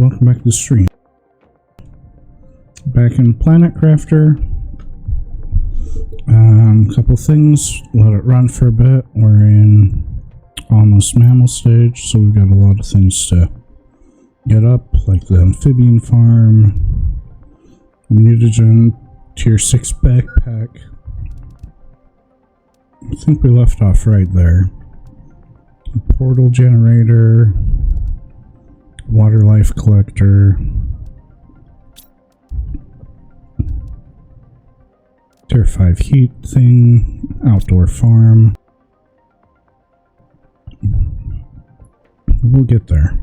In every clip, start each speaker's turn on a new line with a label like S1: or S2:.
S1: welcome back to the stream. Back in Planet Crafter. Couple things, let it run for a bit. We're in almost mammal stage, so we've got a lot of things to get up, like the amphibian farm, mutagen, tier 6 backpack. I think we left off right there. Portal generator, water life collector, tier 5 heat thing, outdoor farm. We'll get there.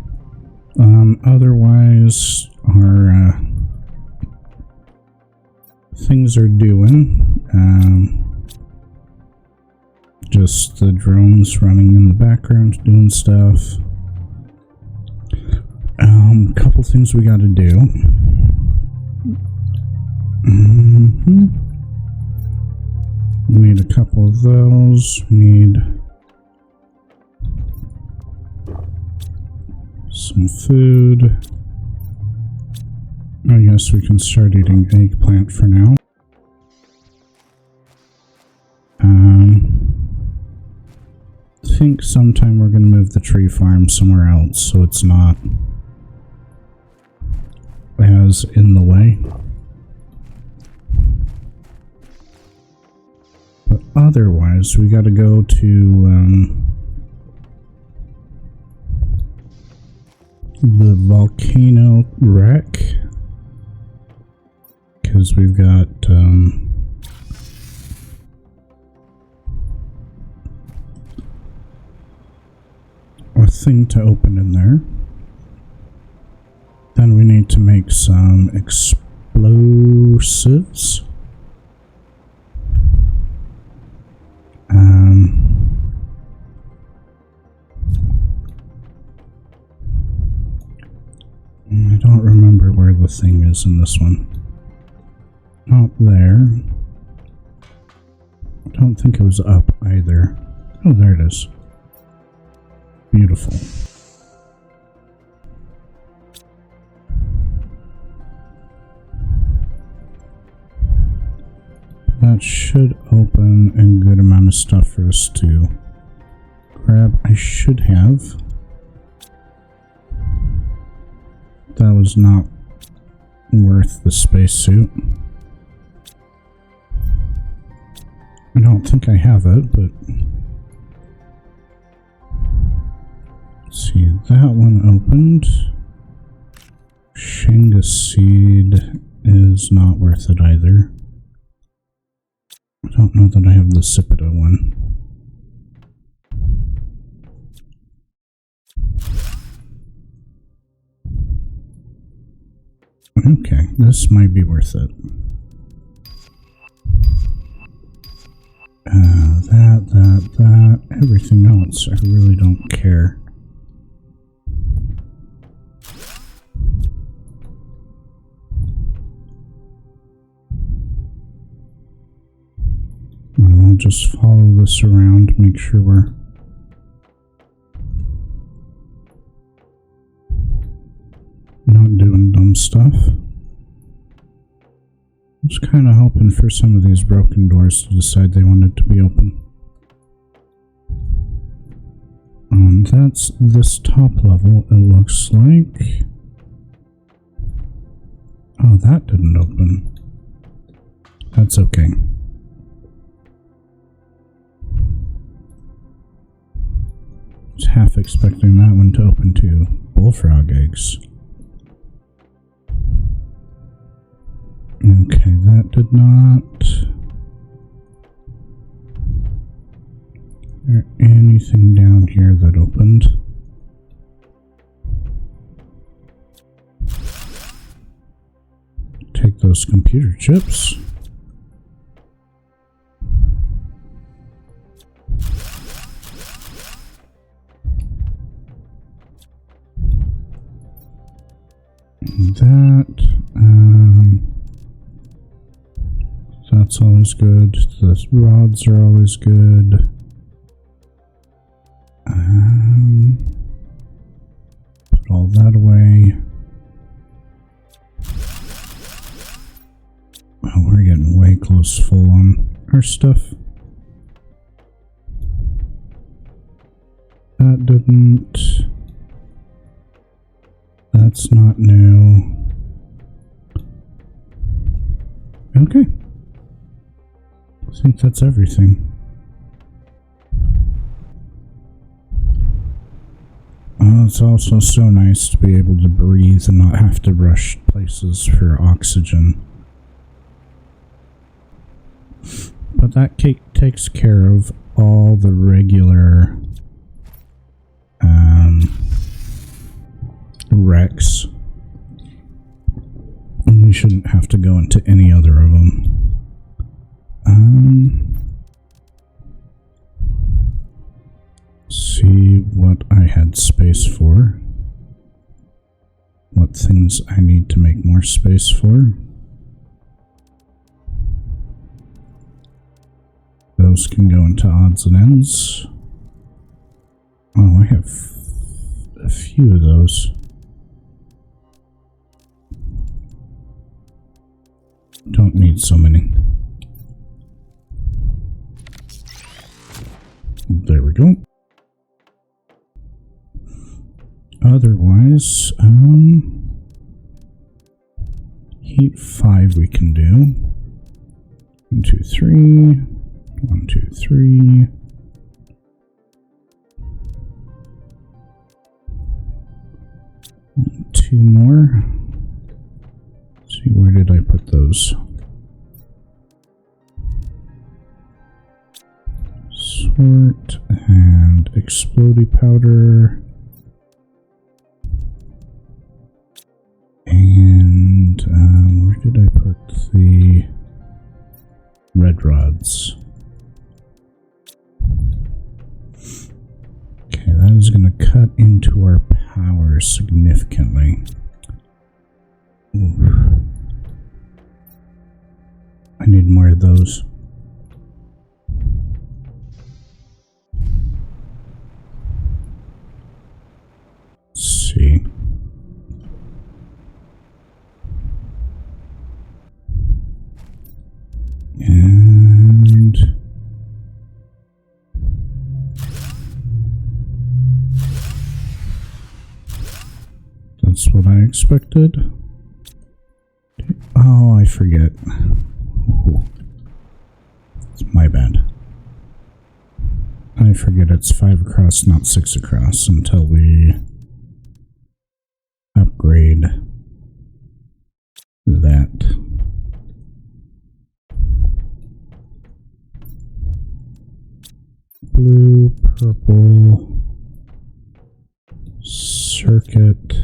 S1: Otherwise, our things are doing. Just the drones running in the background doing stuff. Couple things we gotta do. We need a couple of those. We need some food. I guess we can start eating eggplant for now. I think sometime we're going to move the tree farm somewhere else so it's not as in the way. But otherwise, we got to go to the volcano wreck because we've got a thing to open in there. Then we need to make some explosives. I don't remember where the thing is in this one. Not there. I don't think it was up either. Oh, there it is. Beautiful. That should open a good amount of stuff for us to grab. I should have. That was not worth the spacesuit. I don't think I have it, but let's see, that one opened. Shinga seed is not worth it either. I don't know that I have the Sipita one. Okay, this might be worth it. That, everything else, I really don't care. I'll just follow this around, make sure we're not doing dumb stuff. I was kind of hoping for some of these broken doors to decide they wanted to be open. And that's this top level, it looks like. Oh, that didn't open. That's okay. I was half expecting that one to open too. Bullfrog eggs. Okay, that did not. Is there anything down here that opened? Take those computer chips. That's always good. The rods are always good. Put all that away. way close full on our stuff. That didn't. That's not new. Okay. I think that's everything. It's also so nice to be able to breathe and not have to rush places for oxygen. But that cake takes care of all the regular wrecks. And we shouldn't have to go into any other of them. See what I had space for. What things I need to make more space for. Those can go into odds and ends. Oh, I have a few of those. Don't need so many. There we go. Otherwise, heat 5 we can do. 1, 2, 3. 1, 2, 3. Two more. Let's see, where did I put those? Sort and explodey powder. And where did I put the red rods? Okay, that is going to cut into our power significantly. Oof. I need more of those. Let's see. And that's what I expected. Oh, I forget. Ooh. It's my bad. I forget it's 5 across, not 6 across, until we upgrade that. Blue, purple, circuit.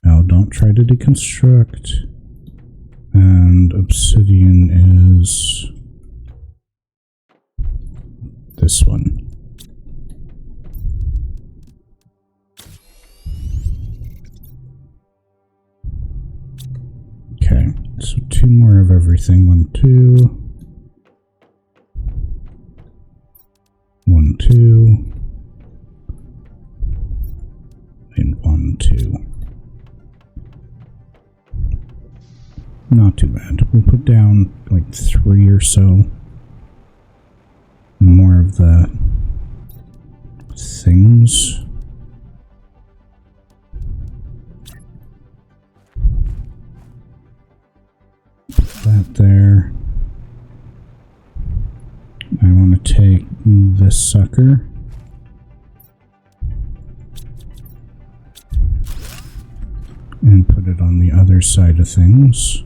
S1: Now don't try to deconstruct. And obsidian is this one. Okay, so 2 more of everything. 1, 2. 1, 2. And 1, 2. Not too bad. We'll put down like 3 or so. More of the things. Put that there. I want to take this sucker. And put it on the other side of things.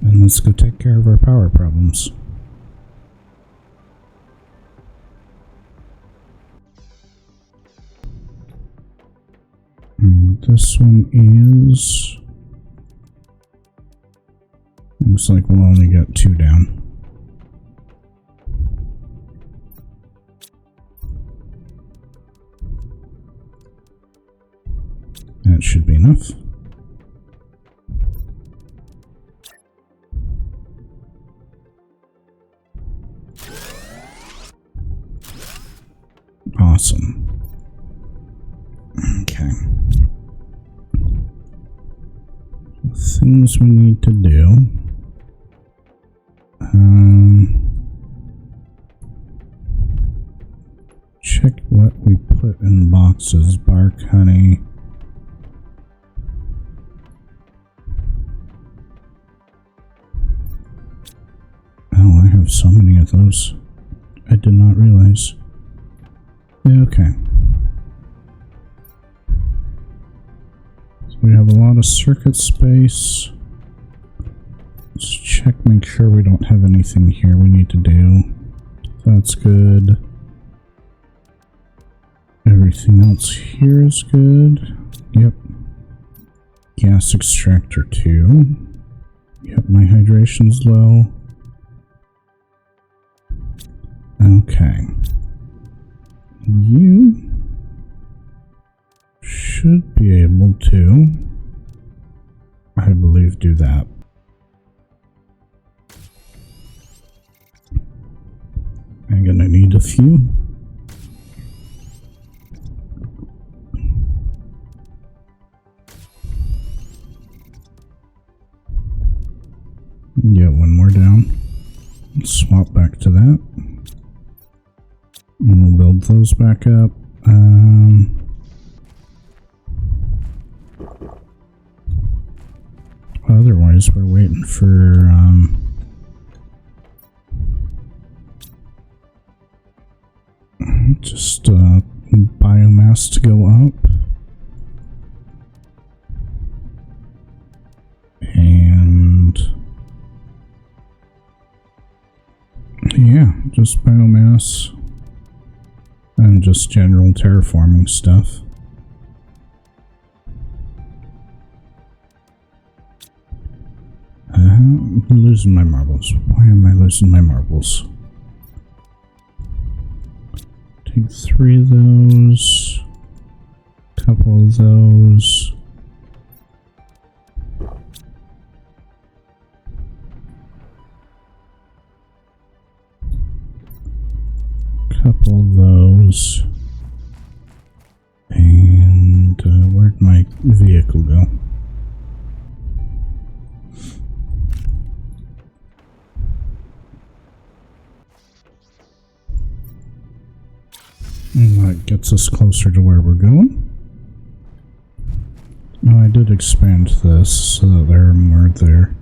S1: And let's go take care of our power problems. And this one is... looks like we'll only get 2 down. That should be enough. Awesome. Okay. Okay. Things we need to do. Check what we put in boxes. Bark, honey. Oh, I have so many of those. I did not realize. Okay. So we have a lot of circuit space. Let's check, make sure we don't have anything here we need to do. That's good. Everything else here is good. Yep. Gas extractor 2. Yep, my hydration's low. Okay. You should be able to, I believe, do that. I'm gonna need a few. Get one more down. Swap back to that. And we'll build those back up. Otherwise, we're waiting for just biomass to go up. And yeah, just biomass and just general terraforming stuff. I'm losing my marbles. Why am I losing my marbles? Take 3 of those, couple of those. Couple of those. And where'd my vehicle go? And that gets us closer to where we're going. Oh, I did expand this so that there are more there.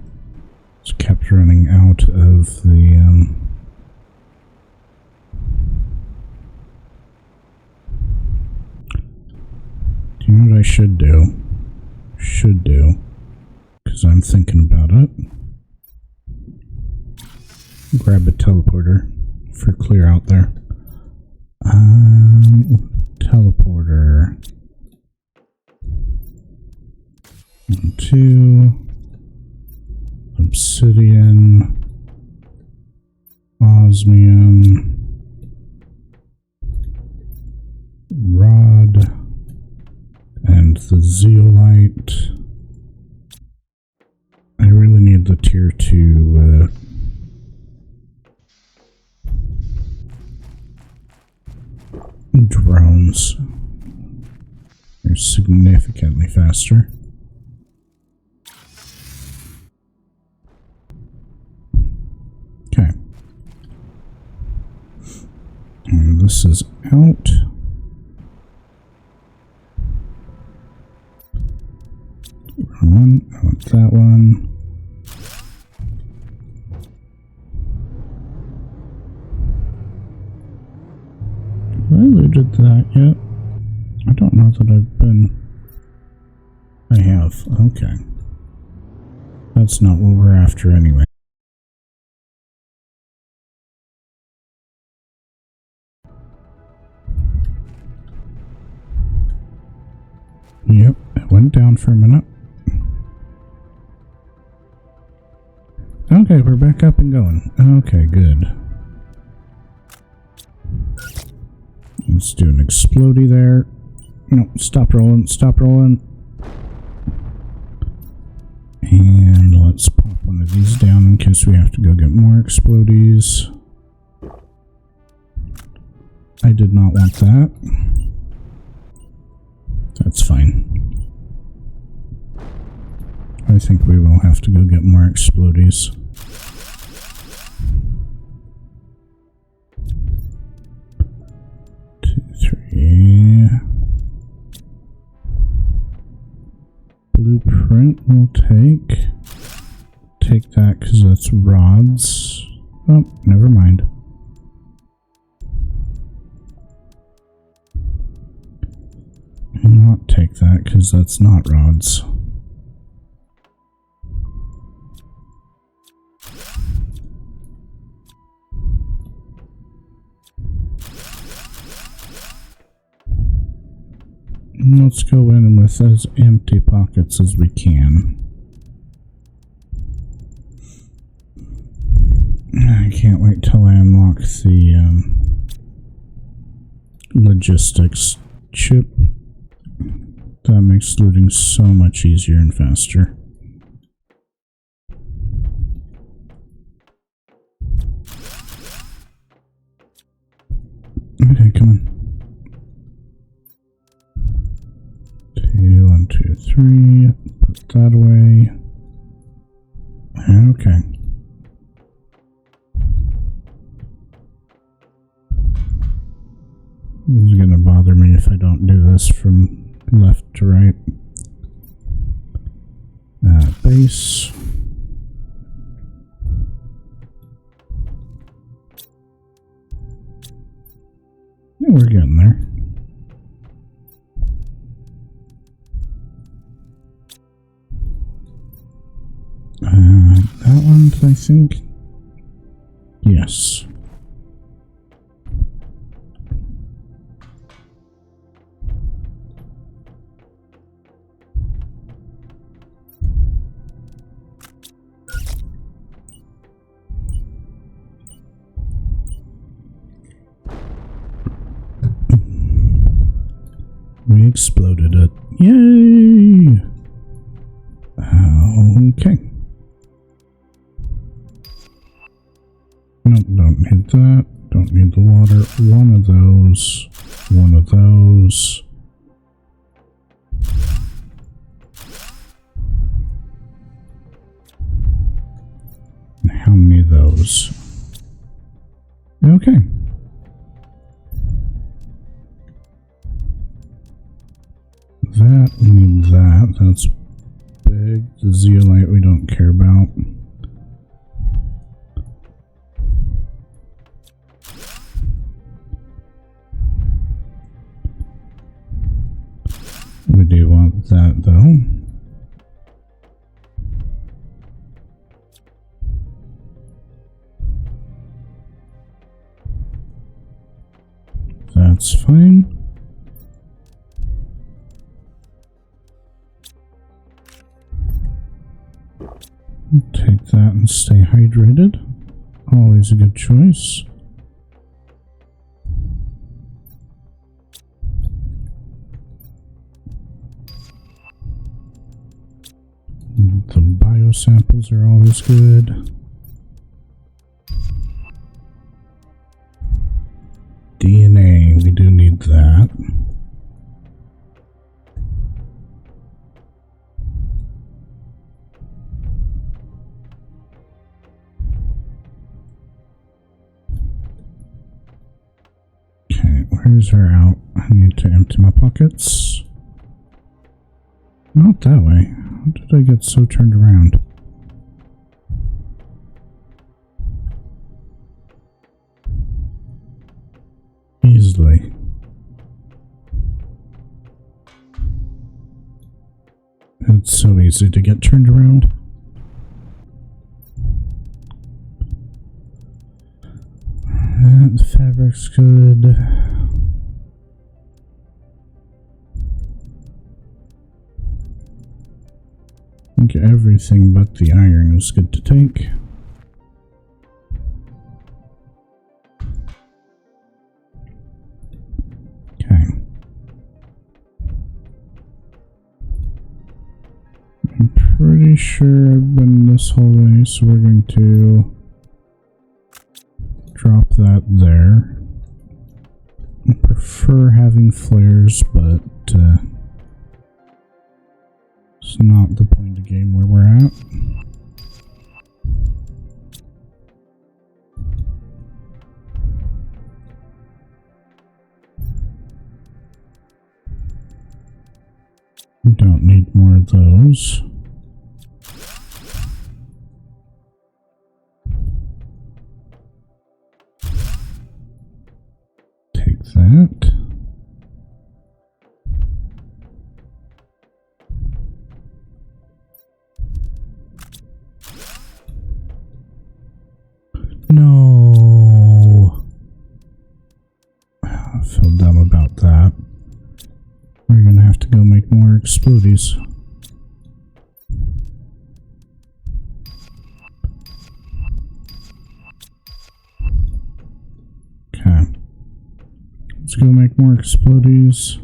S1: Just kept running out of the do you know what I should do? Because I'm thinking about it. Grab a teleporter for clear out there. Teleporter. 1, 2. Obsidian. Osmium. Rod. And the zeolite. I really need the tier 2 drones. They're significantly faster. Okay. And this is out. Wrong one. I want that one. Have I looted that yet? I don't know that I've been. I have. Okay. That's not what we're after anyway. Yep, it went down for a minute. Okay, we're back up and going. Okay, good. Let's do an explodey there. No, stop rolling, stop rolling. And let's pop one of these down in case we have to go get more explodies. I did not want that. That's fine. I think we will have to go get more explodies. Blueprint we'll take. Take that because that's rods. Oh, never mind. I'll not take that because that's not rods. Let's go in with as empty pockets as we can. I can't wait till I unlock the logistics chip. That makes looting so much easier and faster. Okay, come on. 1, 2, 3. Put that away. Okay. It's gonna bother me if I don't do this from left to right. Base. Yeah, we're getting there. That one, I think. Yes. We exploded it. Yay! Okay. Nope, don't need that. Don't need the water. One of those. One of those. And how many of those? Okay. That, we need that. That's big. The zeolite we don't care about. We do want that though. That's fine. Take that and stay hydrated. Always a good choice. The biosamples are always good. DNA, we do need that. Okay, where's our out? I need to empty my pockets. Not that way. How did I get so turned around? Easily. It's so easy to get turned around. The fabric's good. I think everything but the iron is good to take. Okay. I'm pretty sure I've been this whole way, so we're going to drop that there. I prefer having flares, but It's not the point of the game where we're at. We don't need more of those. Take that. No. I feel dumb about that. We're gonna have to go make more explodies. Okay. Let's go make more explodies.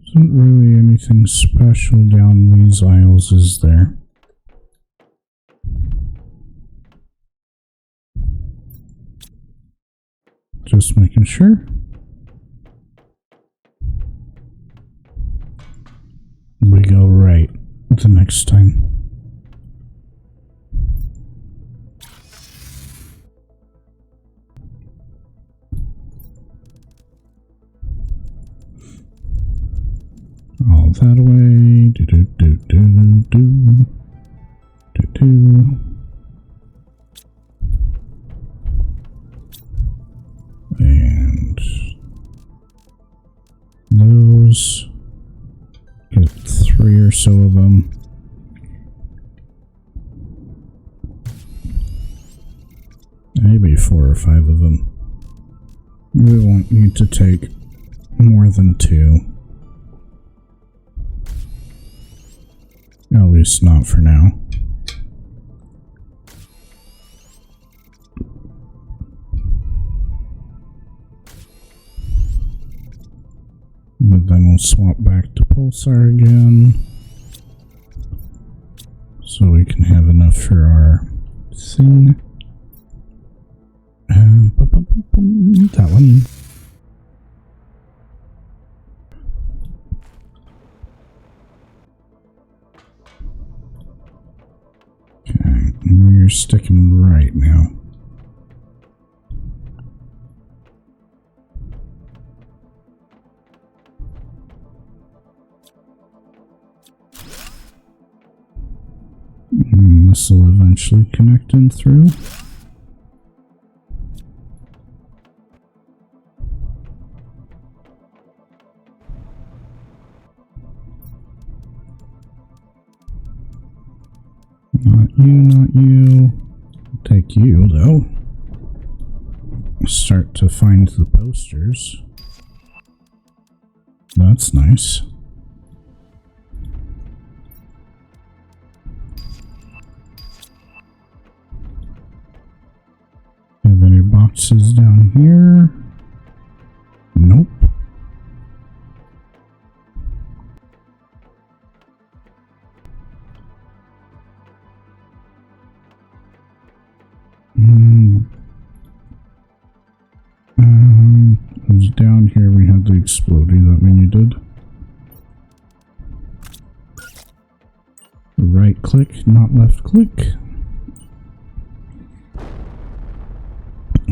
S1: Isn't really anything special down these aisles, is there? Just making sure. We go right the next time. All that away. Do do do do do do do. And those. Get 3 or so of them. Maybe 4 or 5 of them. We won't need to take more than 2. At least not for now. But then we'll swap back to Pulsar again. So we can have enough for our thing. That one. Okay, we're sticking right now. This will eventually connect in through. Not you, not you. Take you, though. Start to find the posters. That's nice. Have any boxes down here? Nope. It was down here we had the explodey that we needed. Right click, not left click.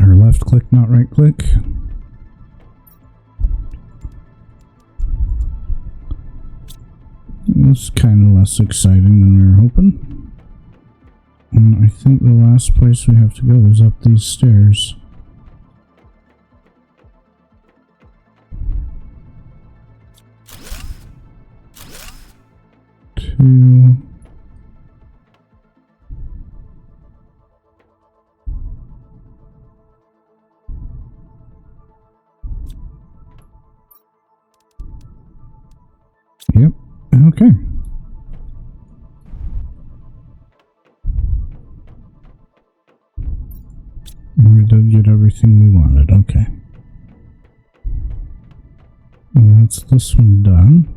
S1: Or left click, not right click. It was kind of less exciting than we were hoping. And I think the last place we have to go is up these stairs. Two. Yep, okay. We did get everything we wanted, okay. Well, that's this one done.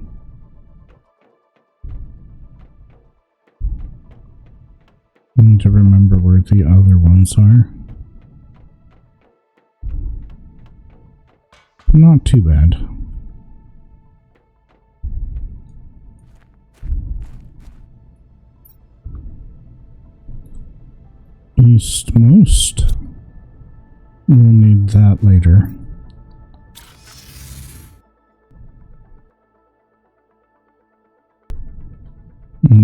S1: I need to remember where the other ones are. Not too bad. Eastmost. We'll need that later.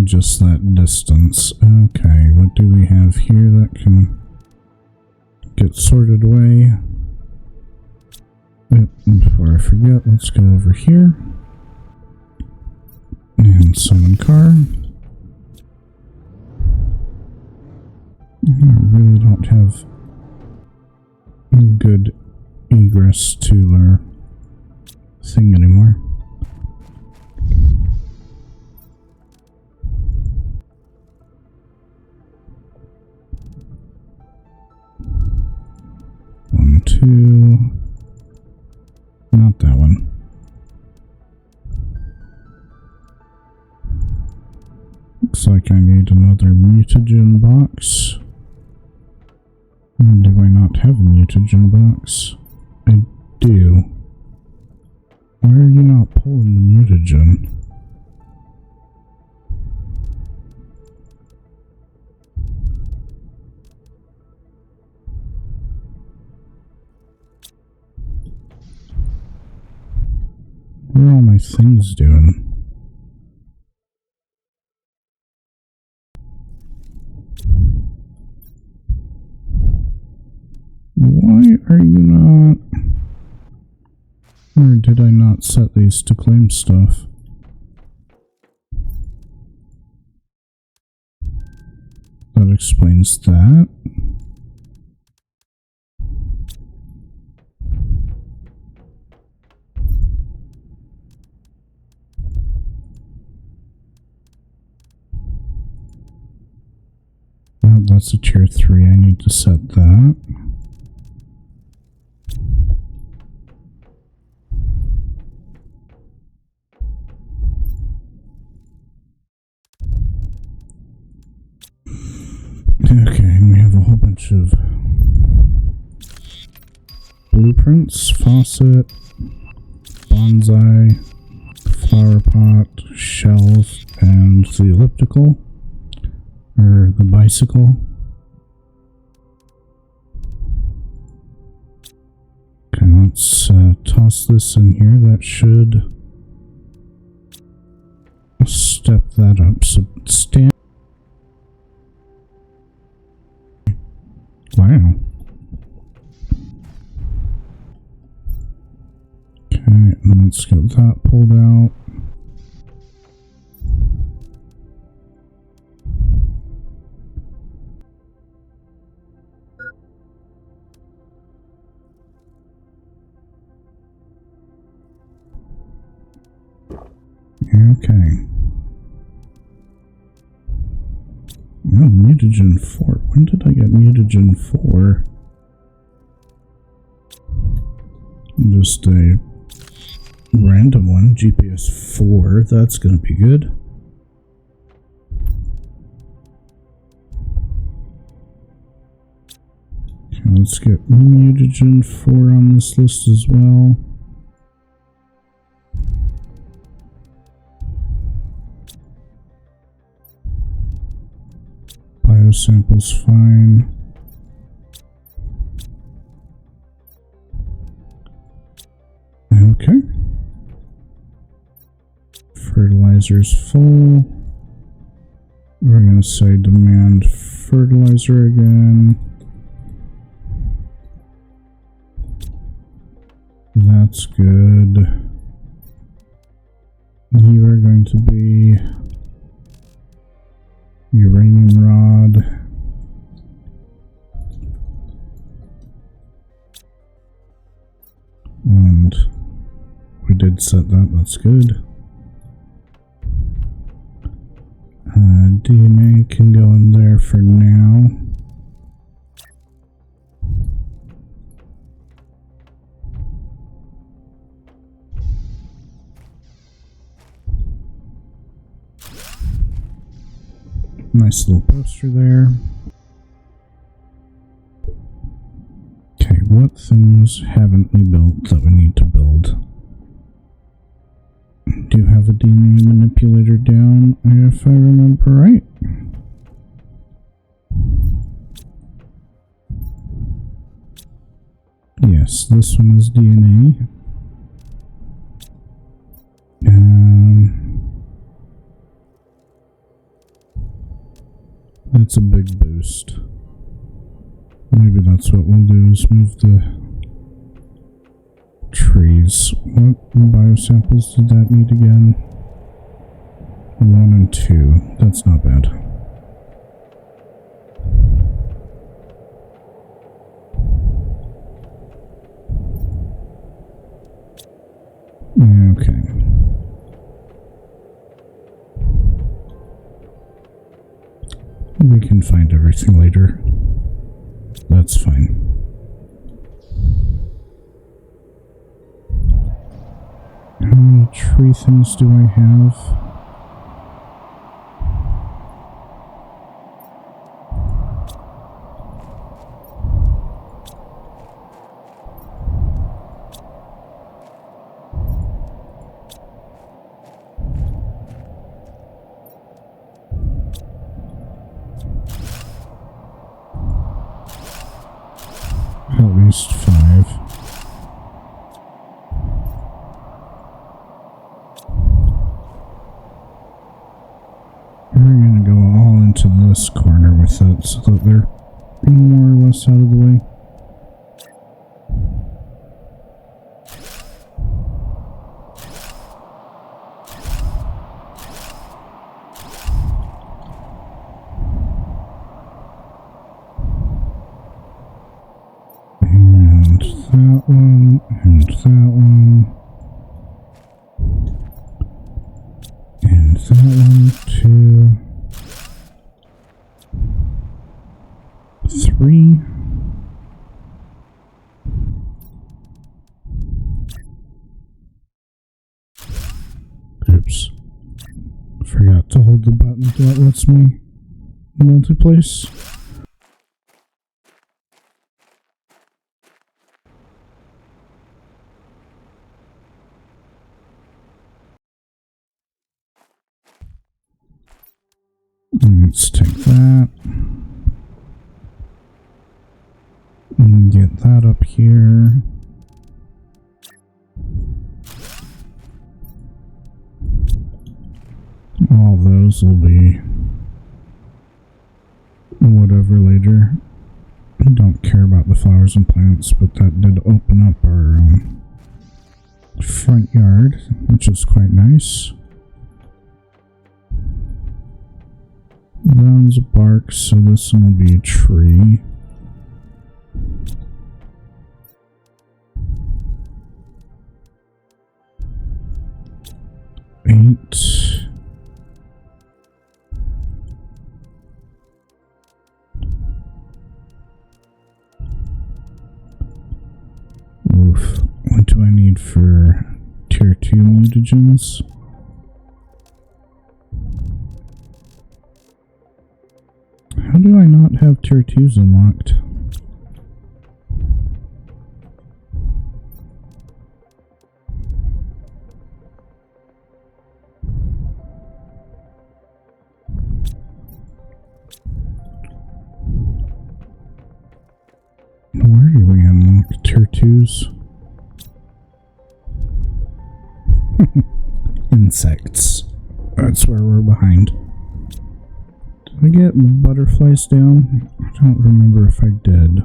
S1: Just that distance. Okay, what do we have here that can get sorted away? Yep, before I forget, let's go over here and summon car. I really don't have a good egress to our thing anymore. One, two. Not that one. Looks like I need another mutagen box. Do I not have a mutagen box? I do. Why are you not pulling the mutagen? What are all my things doing? Why are you not? Or did I not set these to claim stuff? That explains that. Oh, that's a tier 3. I need to set that. Okay, and we have a whole bunch of blueprints, faucet, bonsai, flower pot, shelf, and the elliptical, or the bicycle. Okay, let's toss this in here. That should step that up substantially. Wow. Okay, and let's get that pulled out. Okay. Oh, mutagen 4. When did I get mutagen 4? Just a random one. GPS 4. That's gonna be good. Okay, let's get mutagen 4 on this list as well. Biosample's fine. Okay. Fertilizer's full. We're going to say demand fertilizer again. That's good. You are going to be uranium rod. And we did set that, that's good. DNA can go in there for now. Nice little poster there. Okay, what things haven't we built that we need to build? Do you have a DNA manipulator down, if I remember right? Yes, this one is DNA. That's a big boost. Maybe that's what we'll do, is move the trees. What biosamples did that need again? 1 and 2. That's not bad. Okay. We can find everything later. That's fine. How many tree things do I have? At least 5. We're gonna go all into this corner with it so that they're more or less out of the way. And that one, and that one. And that one, 2, 3. Oops. Forgot to hold the button that lets me multi-place. Let's take that. And get that up here. All those will be whatever later. I don't care about the flowers and plants, but that did open up our front yard, which is quite nice. That one's bark, so this one will be a tree. Oof. What do I need for tier 2 mutagens? How do I not have tier 2s unlocked? Where do we unlock tier 2s? Insects. That's where we're behind. Did I get butterflies down? I don't remember if I did.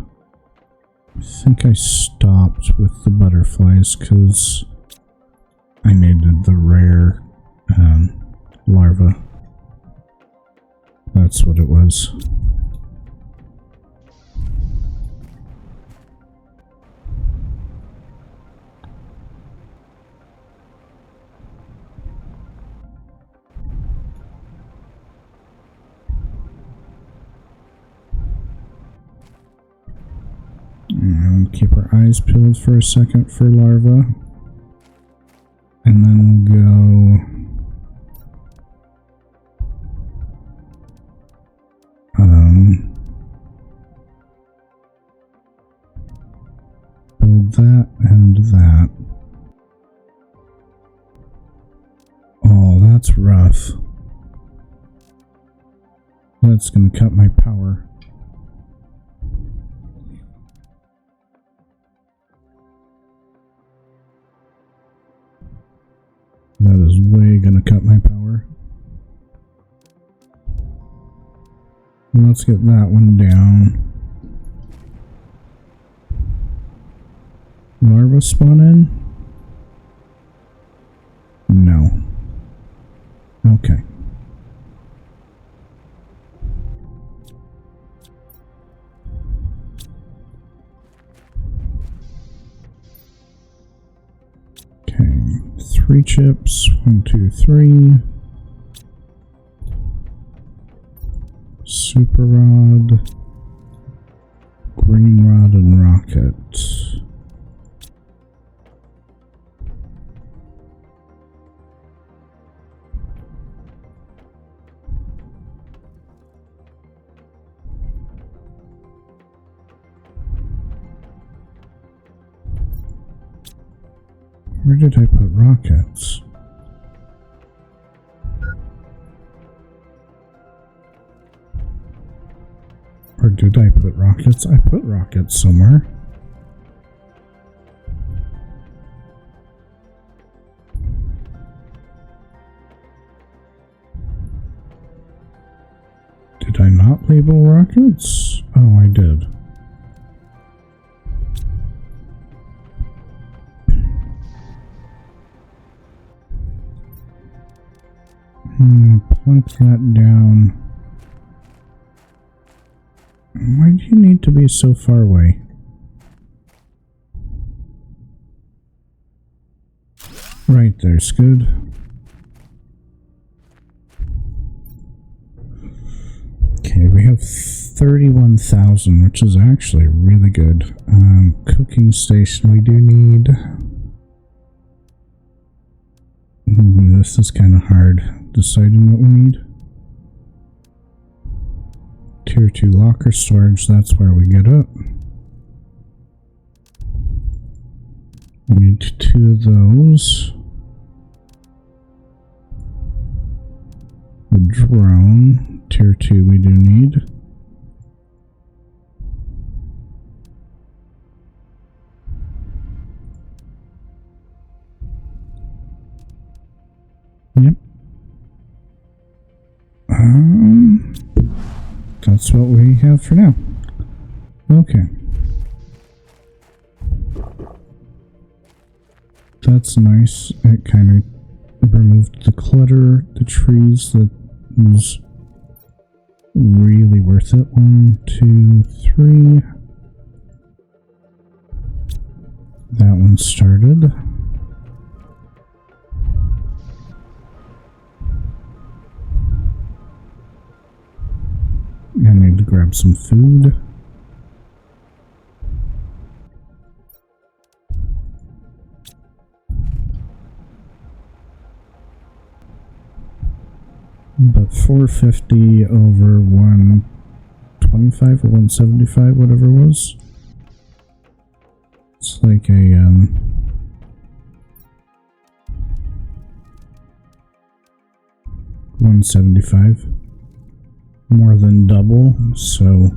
S1: I think I stopped with the butterflies because I needed the rare larva. That's what it was. And keep our eyes peeled for a second for larva. And then we'll go that and that. Oh, that's rough. That's gonna cut my power. That is way gonna cut my power. Let's get that one down. Larva spawn in? No. Okay. Okay, 3 chips. 1, 2, 3. Super rod, green rod, and rocket. Where did I put rockets? Or did I put rockets? I put rockets somewhere. Did I not label rockets? Oh, I did. Plunk that down. Why do you need to be so far away? Right there's good. Okay, we have 31,000, which is actually really good. Cooking station we do need. Ooh, this is kind of hard deciding what we need. Tier 2 locker storage, that's where we get it. We need 2 of those. The drone, tier 2 we do need. Yep. That's what we have for now. Okay. That's nice. It kind of removed the clutter, the trees, that was really worth it. 1, 2, 3. That one started. I need to grab some food. But 450 over 125 or 175, whatever it was. It's like a 175. More than double, so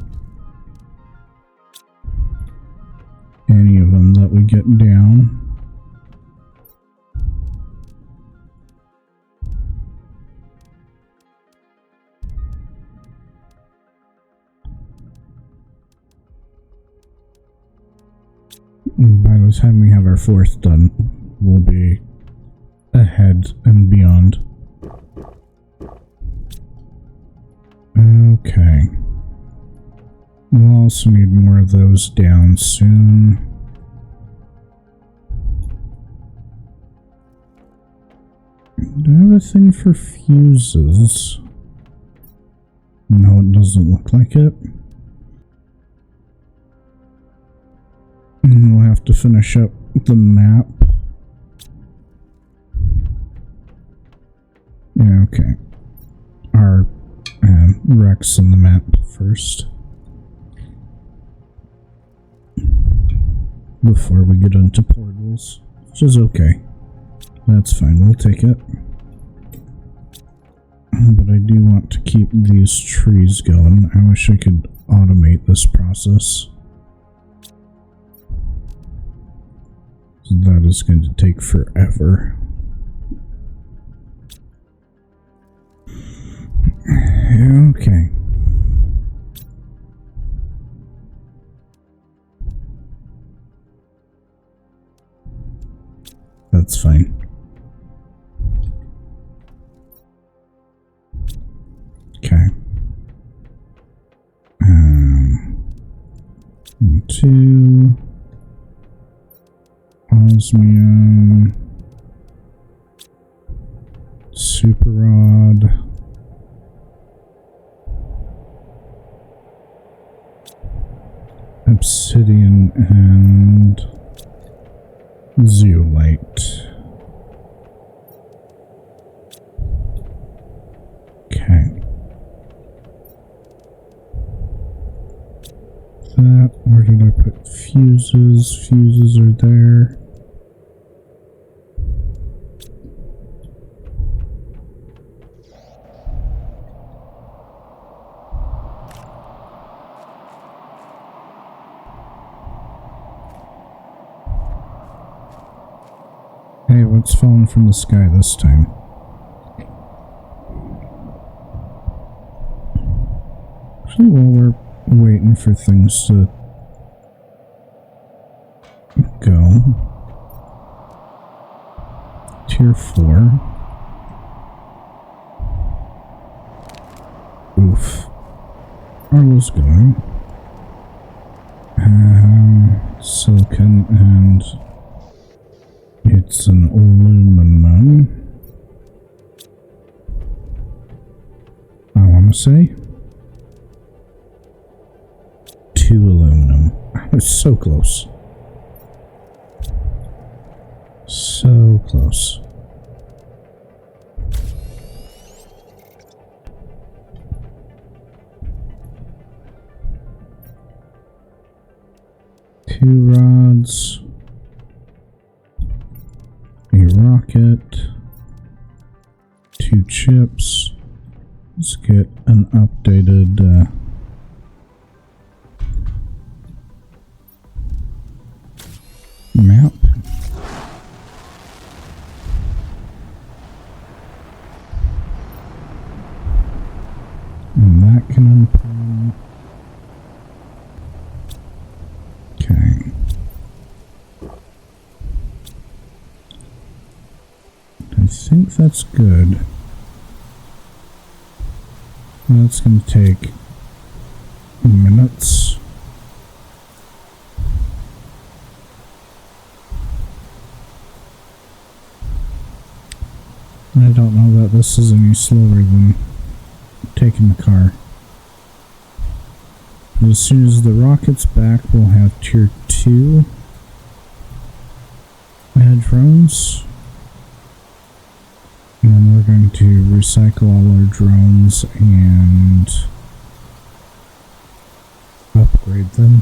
S1: any of them that we get down. By the time we have our 4th done, we'll be ahead and beyond. Okay. We'll also need more of those down soon. Do I have a thing for fuses? No, it doesn't look like it. And we'll have to finish up the map. Yeah, okay. Our wrecks in the map first. before we get into portals, which is okay. That's fine, we'll take it. But I do want to keep these trees going. I wish I could automate this process. That is going to take forever. Okay. That's fine. Okay. 2 osmium, super rod, obsidian, and zeolite. Okay. That, where did I put fuses? Fuses are there. Hey, what's falling from the sky this time? Actually, while we're waiting for things to go, tier 4. Oof. Arlo's going. Silicon, and it's an aluminum. I want to say 2 aluminum. I was so close. So close. Two rods, a rocket, 2 chips. Let's get an updated map. And that can unplan. Okay. I think that's good. That's going to take minutes. I don't know that this is any slower than taking the car. But as soon as the rocket's back, we'll have tier 2 drones. And then we're going to recycle all our drones and upgrade them.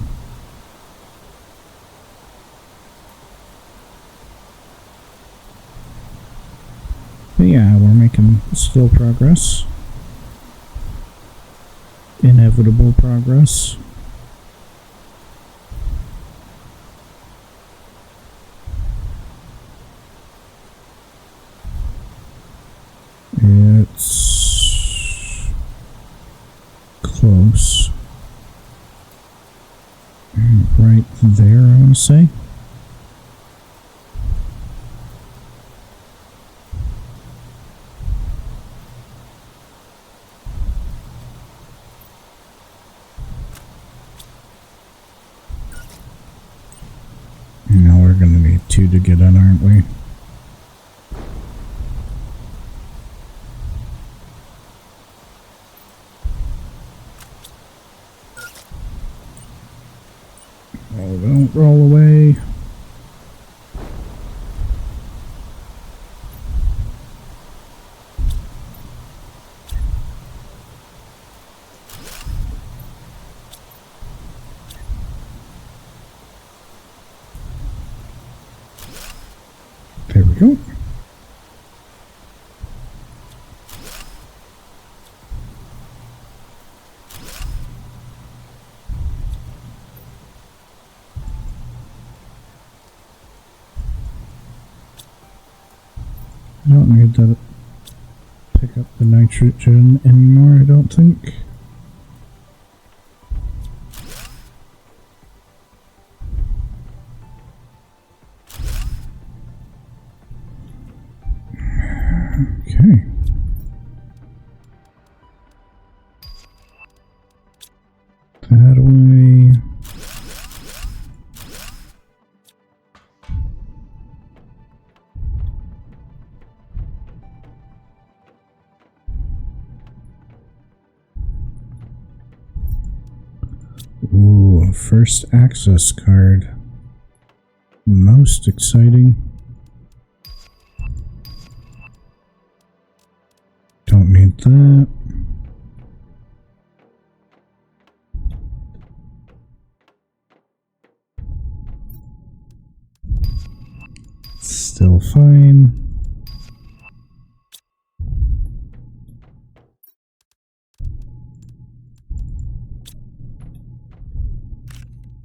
S1: But yeah, we're making still progress. Inevitable progress. It's close. Right there, I want to say. Now we're going to need 2 to get in, aren't we? Oh, don't roll away. There we go. I don't need to pick up the nitrogen anymore, I don't think. Okay. That away. Ooh, first access card. Most exciting. Don't need that. Still fine.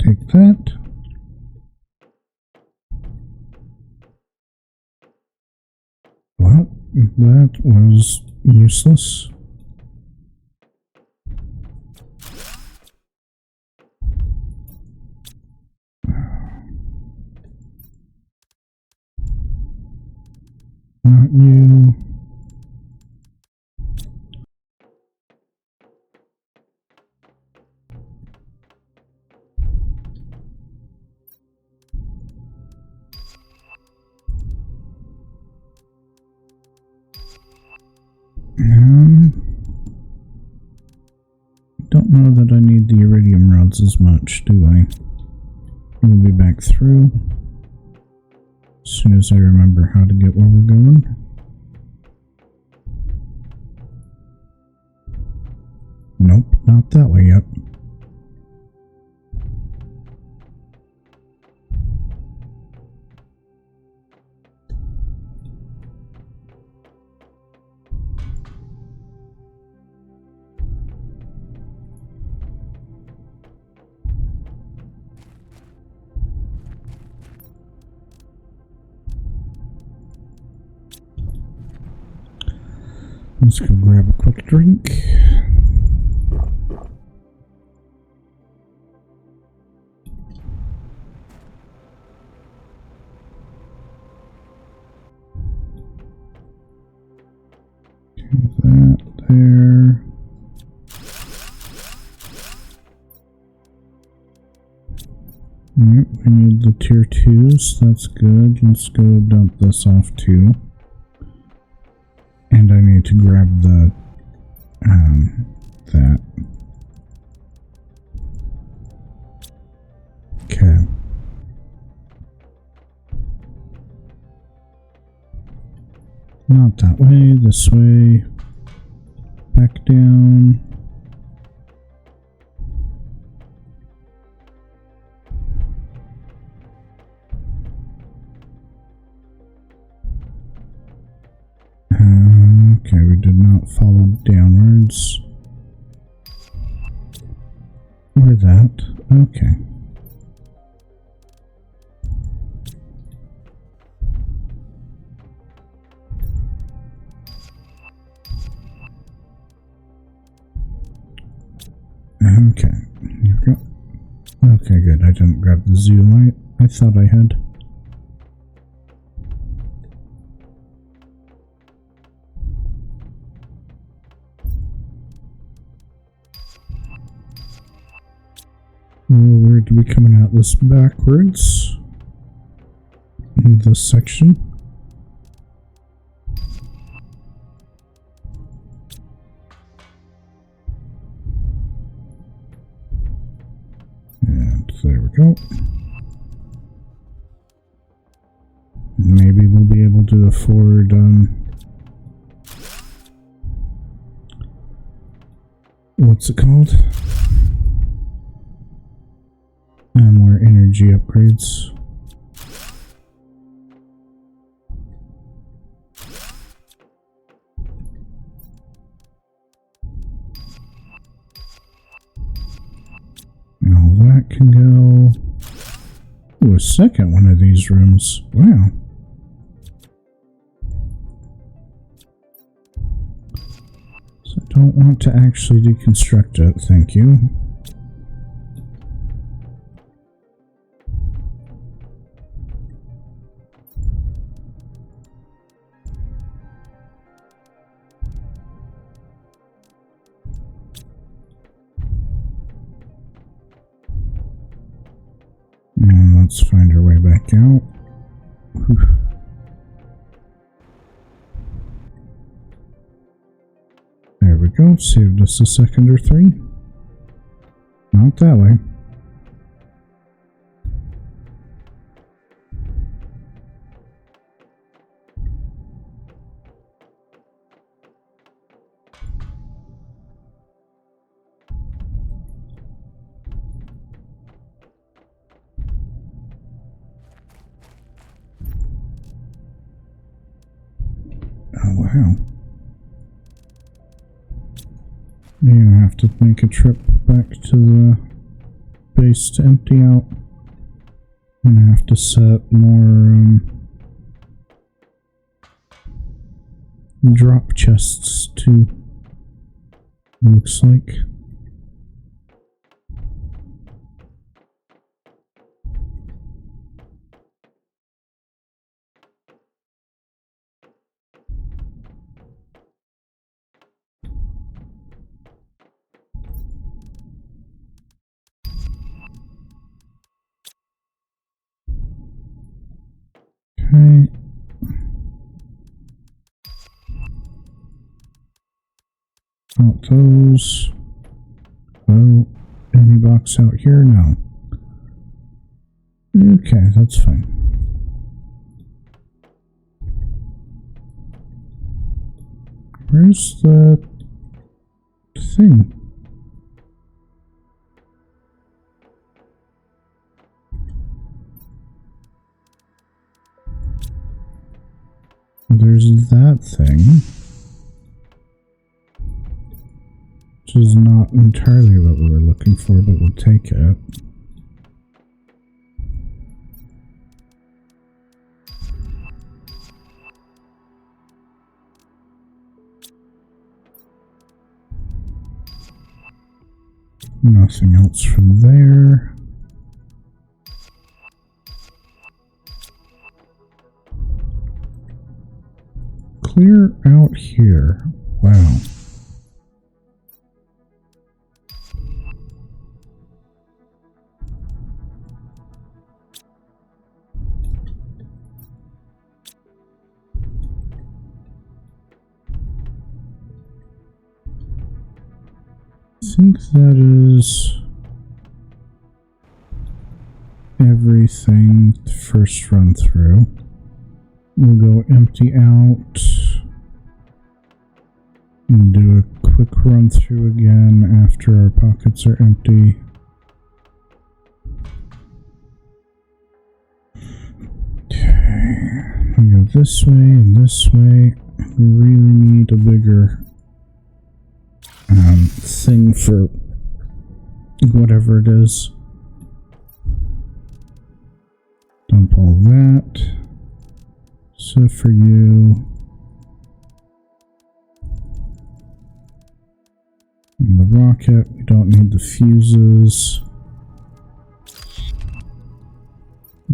S1: Take that. Well, that was useless. Not you. Don't know that I need the iridium rods as much, do I? We'll be back through as soon as I remember how to get where we're going. Nope, not that way yet. Let's go grab a quick drink. That there. Yep, we need the tier 2s, that's good. Let's go dump this off too. And I need to grab the, that. Okay. Not that way, this way. Back down. Okay, we did not follow downwards. Or that. Okay. Okay, here we go. Okay, good. I didn't grab the zeolite. I thought I had. Well, we're to be coming at this backwards in this section. And there we go. Maybe we'll be able to afford what's it called? More energy upgrades. that can go. Ooh, a second one of these rooms. Wow. So I don't want to actually deconstruct it, thank you. And let's find our way back out. Whew. There we go. Saved us a second or three. Not that way. Oh, wow. You have to make a trip back to the base to empty out. And I have to set more drop chests too. Looks like. Okay. Out those. Oh, any box out here? No. Okay, that's fine. Where's the thing? There's that thing, which is not entirely what we were looking for, but we'll take it. Nothing else from there. Clear out here. Wow. I think that is everything the first run through. We'll go empty out and do a quick run through again after our pockets are empty. Okay, we go this way and this way. We really need a bigger thing for whatever it is. Dump all that. So for you, and the rocket, we don't need the fuses.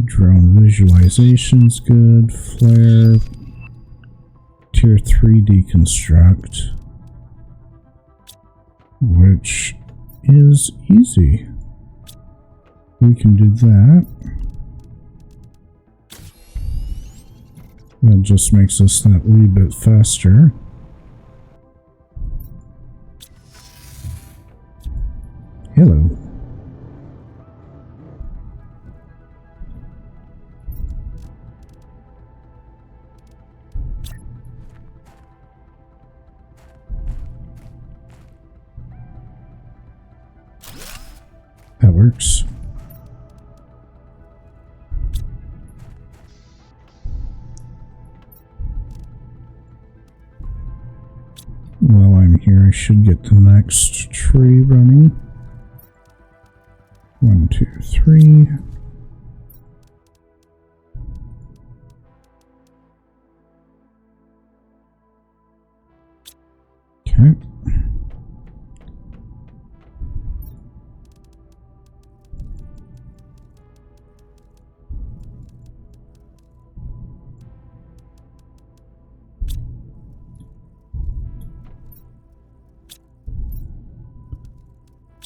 S1: Drone visualization's good. Flare, tier 3 deconstruct, which is easy. We can do that. That just makes us that wee bit faster. Hello. That works. While I'm here, I should get the next tree running. 1, 2, 3. Okay.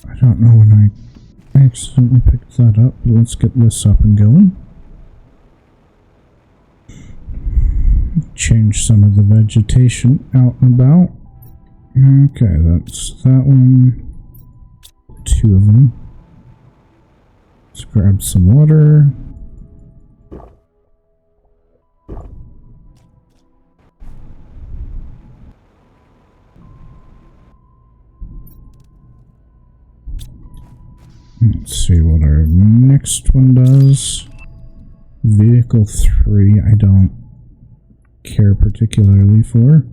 S1: I don't know when I accidentally picked that up, but let's get this up and going. Change some of the vegetation out and about. Okay, that's that one. 2 of them. Let's grab some water. Let's see what our next one does. Vehicle 3, I don't care particularly for.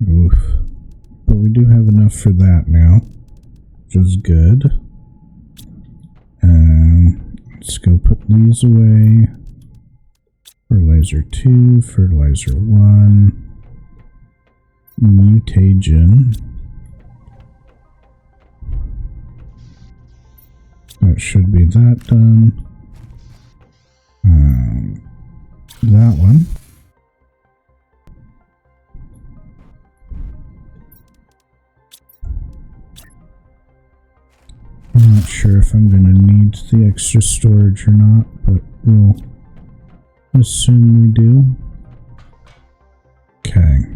S1: Oof. But we do have enough for that now, which is good. Let's go put these away. Fertilizer 2, fertilizer 1, mutagen. That should be that done. That one. I'm not sure if I'm going to need the extra storage or not, but we'll assume we do. Okay.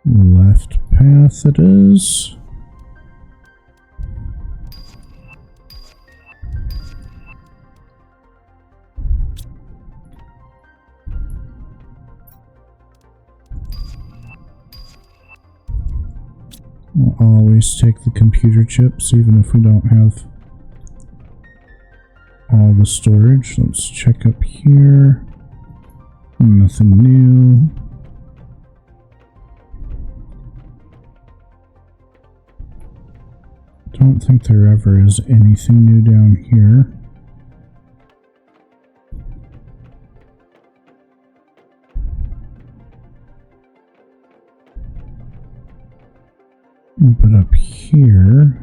S1: Left path it is. We'll always take the computer chips, even if we don't have all the storage. Let's check up here. Nothing new. Don't think there ever is anything new down here. But up here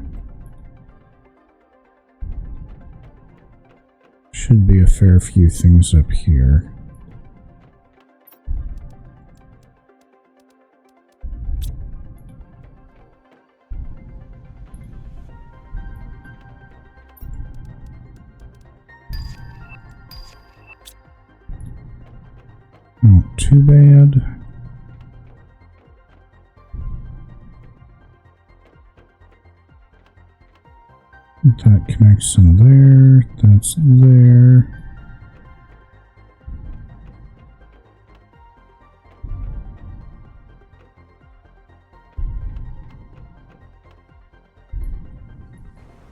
S1: should be a fair few things up here. Not too bad. That connects in there, that's there.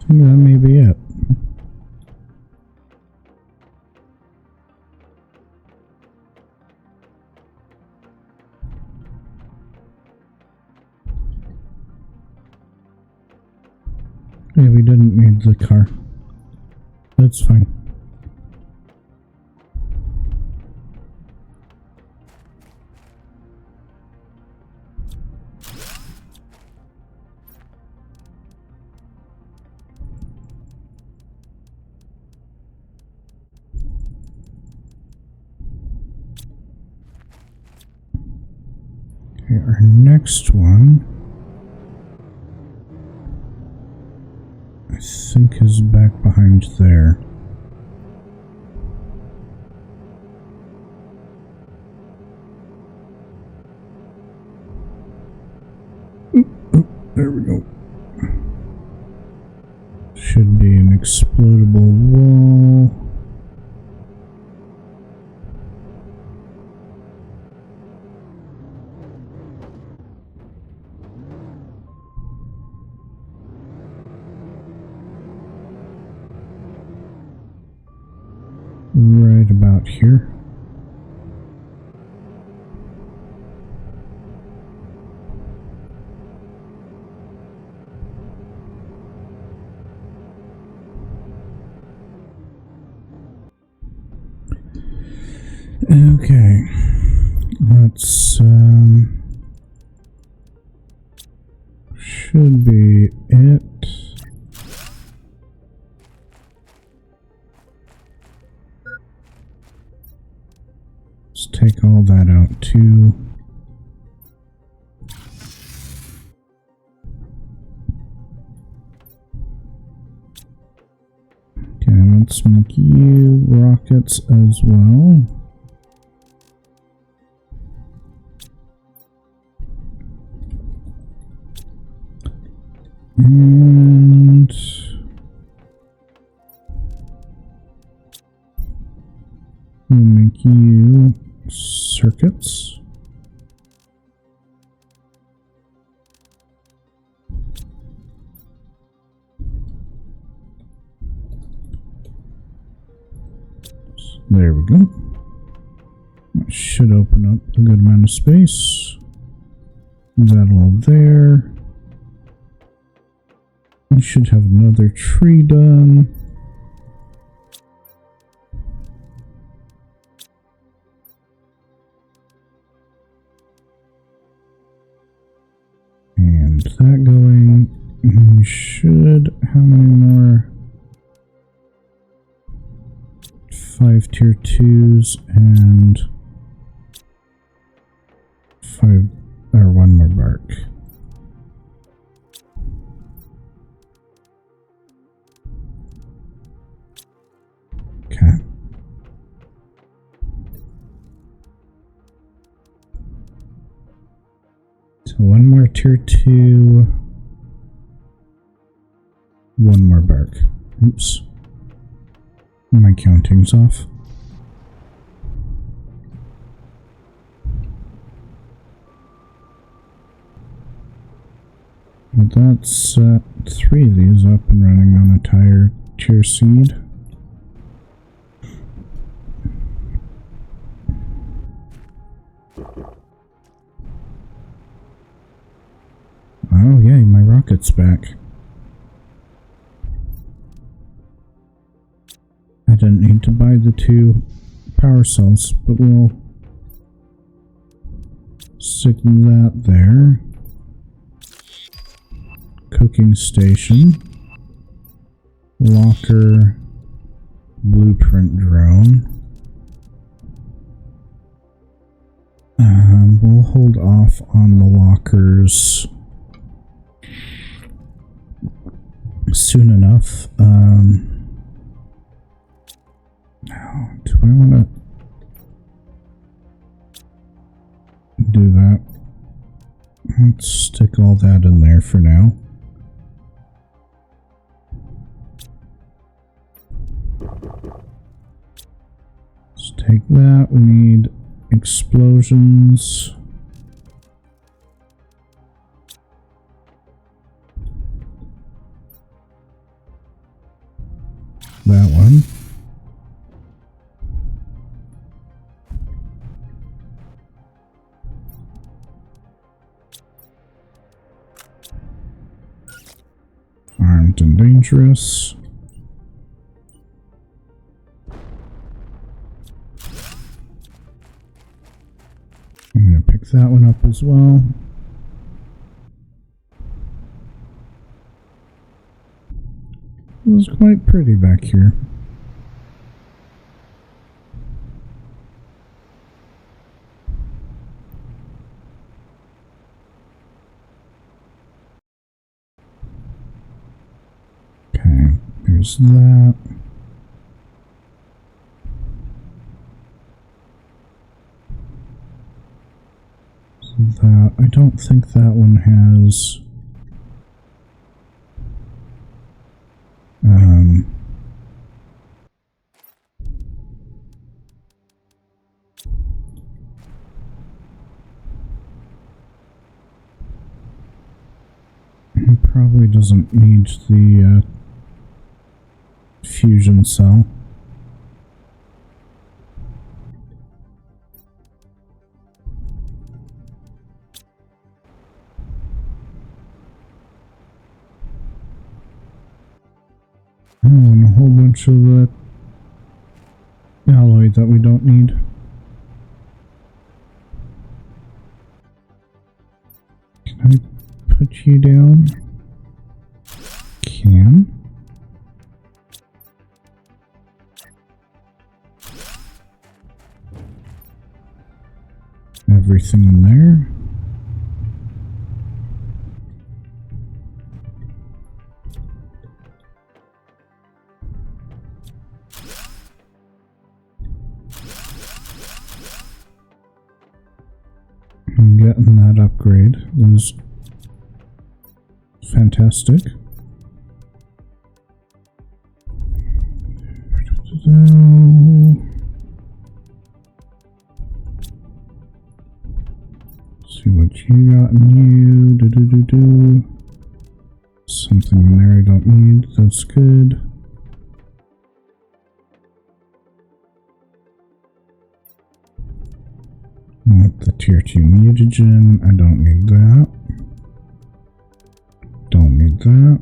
S1: I think that may be it. Yeah, we didn't need the car. That's fine. Okay, our next one I think is back behind there. Oh, there we go. Should be an explodable wall. Right about here. Okay, let's should be it. Let's take all that out too. Okay, let's make you rockets as well. And we'll make you circuits. So there we go. That should open up a good amount of space. That all there. We should have another tree done. And that going. We should. How many more? 5 tier 2s and 5 or 1 more bark. Okay. So 1 more tier 2, 1 more bark. Oops. My counting's off. But that's 3 of these up and running on a tier seed. Oh yay, my rocket's back. I didn't need to buy the 2 power cells, but we'll stick that there. Cooking station. Locker. Blueprint drone. We'll hold off on the lockers soon enough. Do I want to do that? Let's stick all that in there for now. Let's take that. We need explosions. That one. Armed and dangerous. I'm going to pick that one up as well. It was quite pretty back here. Okay, there's that. So that, I don't think that one has he probably doesn't need the fusion cell. Oh, and a whole bunch of the alloy that we don't need. Can I put you down? Can. Everything in there. And getting that upgrade was fantastic. See what you got in you. Something in there I don't need. That's good. Want the tier 2 mutagen. I don't need that. Don't need that.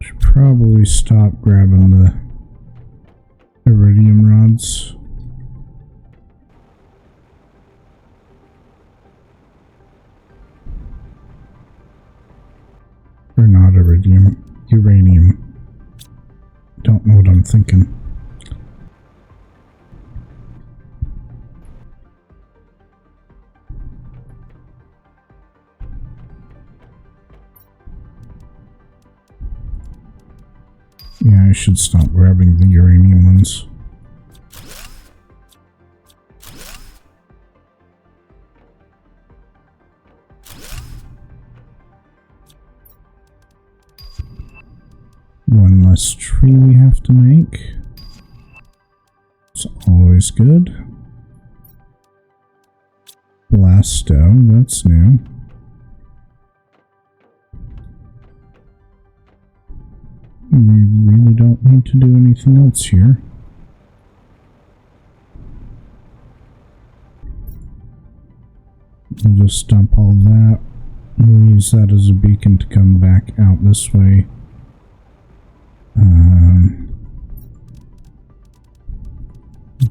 S1: Should probably stop grabbing the iridium rods. Or not iridium, uranium. Don't know what I'm thinking. Yeah, I should stop grabbing the uranium ones. One less tree we have to make. It's always good. Blasto, that's new. We really don't need to do anything else here. We'll just dump all that. We'll use that as a beacon to come back out this way.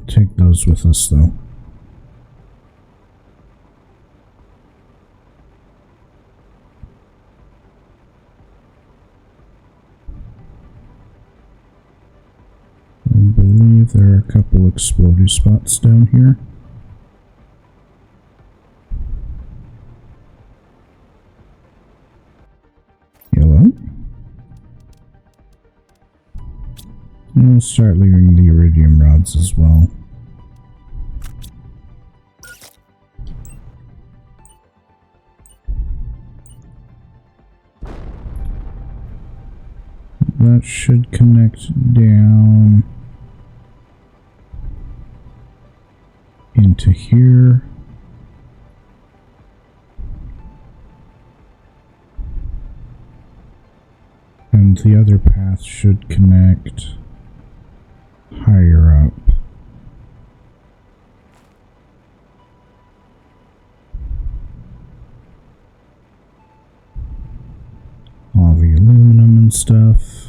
S1: Take those with us though. I believe there are a couple exploding spots down here. Yellow. And we'll start leaving the iridium rods as well. That should connect down into here. And the other path should connect higher up. All the aluminum and stuff.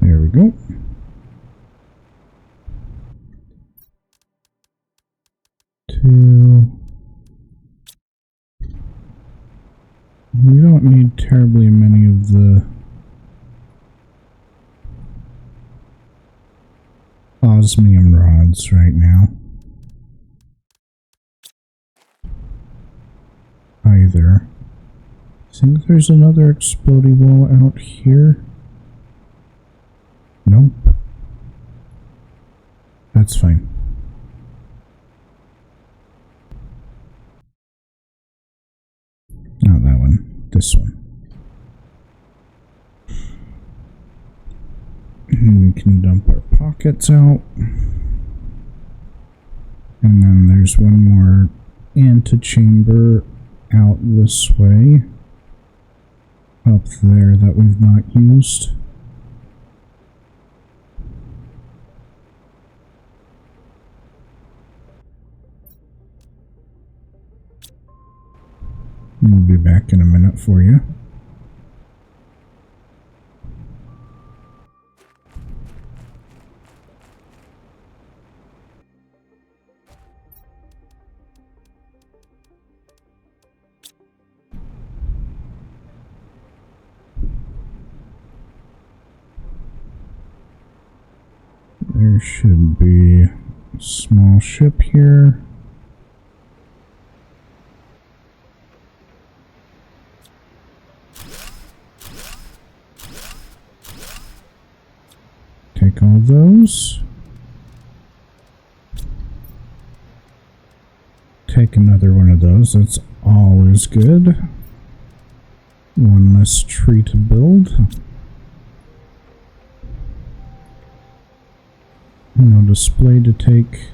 S1: There we go. Two. We don't need terribly many of the osmium rods right now. Either. I think there's another exploding wall out here. Nope. That's fine. Not that one. This one. And we can dump our pockets out. And then there's one more antechamber out this way. Up there that we've not used. back in a minute for you. There should be a small ship here. Take all those. Take another one of those. That's always good. One less tree to build. No display to take.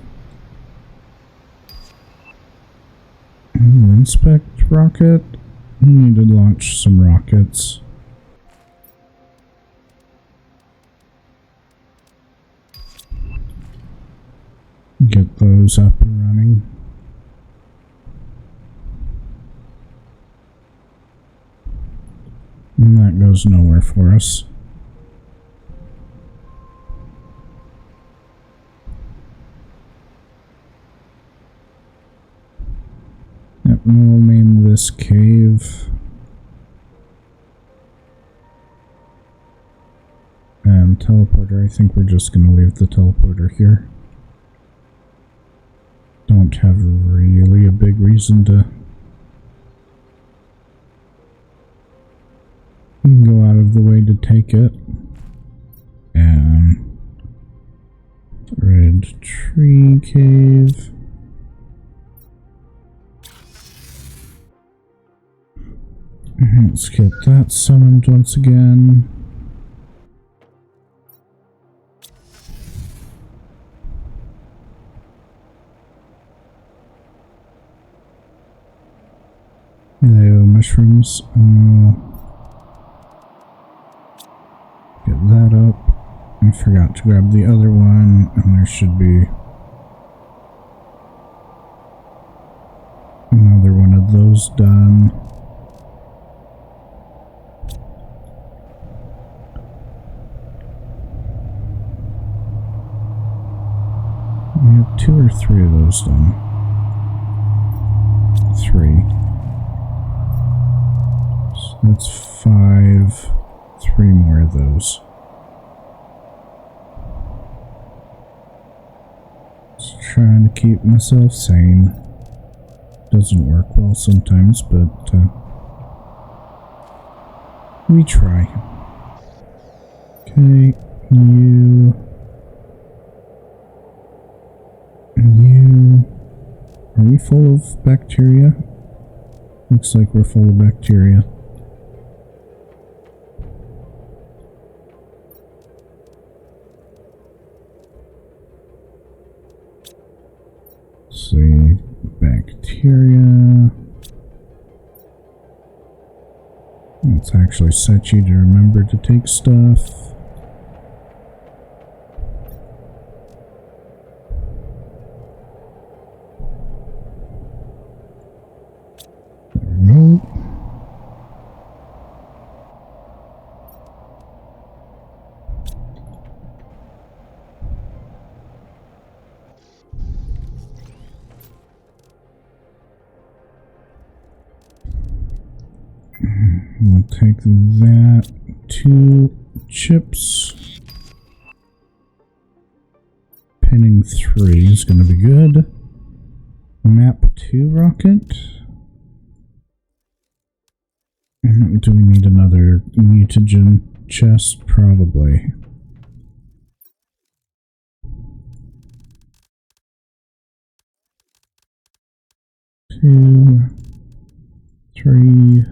S1: Inspect rocket. Need to launch some rockets. Get those up and running. And that goes nowhere for us. Yep, and we'll name this cave and teleporter. I think we're just going to leave the teleporter here. Don't have really a big reason to go out of the way to take it. And red tree cave. Let's get that summoned once again. Hello, mushrooms. Get that up. I forgot to grab the other one, and there should be another one of those done. We have 2 or 3 of those done. 3. So that's 5. 3 more of those. Just trying to keep myself sane. Doesn't work well sometimes, but we try. Okay, you. Are we full of bacteria? Looks like we're full of bacteria. Let's see, bacteria. Let's actually set you to remember to take stuff. We'll take that. 2 chips. Pinning 3 is going to be good. Map 2 rocket. Do we need another mutagen chest? Probably. Two, 3,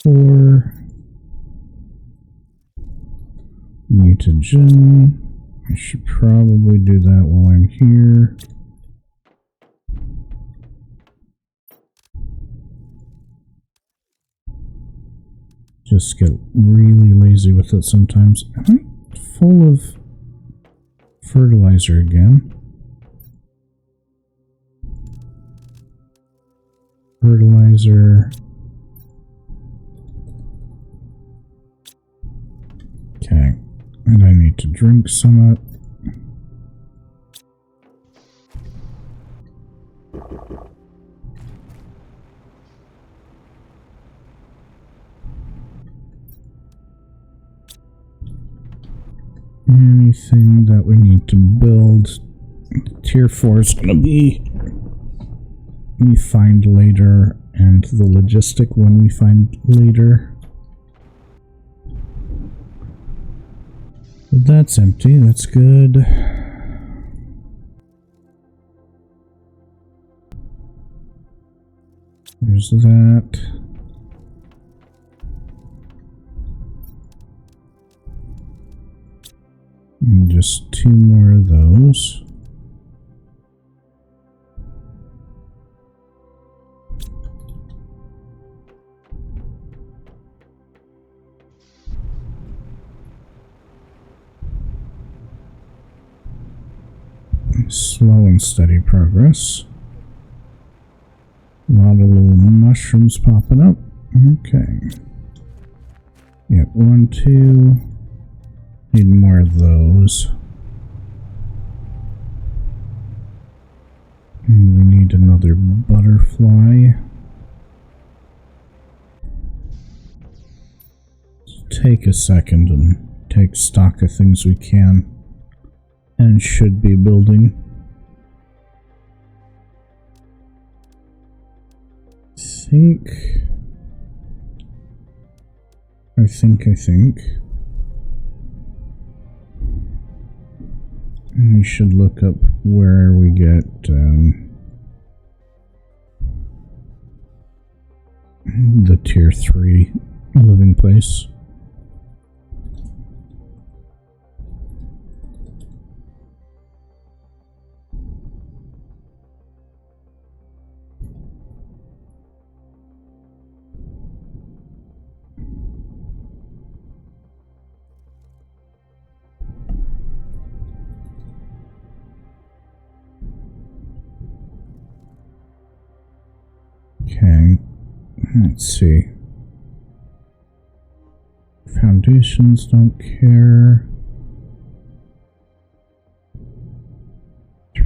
S1: 4. Mutagen. I should probably do that while I'm here. Just get really lazy with it sometimes. Am I full of fertilizer again? Fertilizer. fertilizer. Okay, and I need to drink some of it. Anything that we need to build. Tier 4 is going to be we find later, and the logistic one we find later. But that's empty, that's good. There's that. And just 2 more of those. Slow and steady progress. A lot of little mushrooms popping up. Okay. Yep, 1, 2. Need more of those. And we need another butterfly. Let's take a second and take stock of things we can and should be building. I think. We should look up where we get the tier 3 living place. Okay, let's see. Foundations don't care.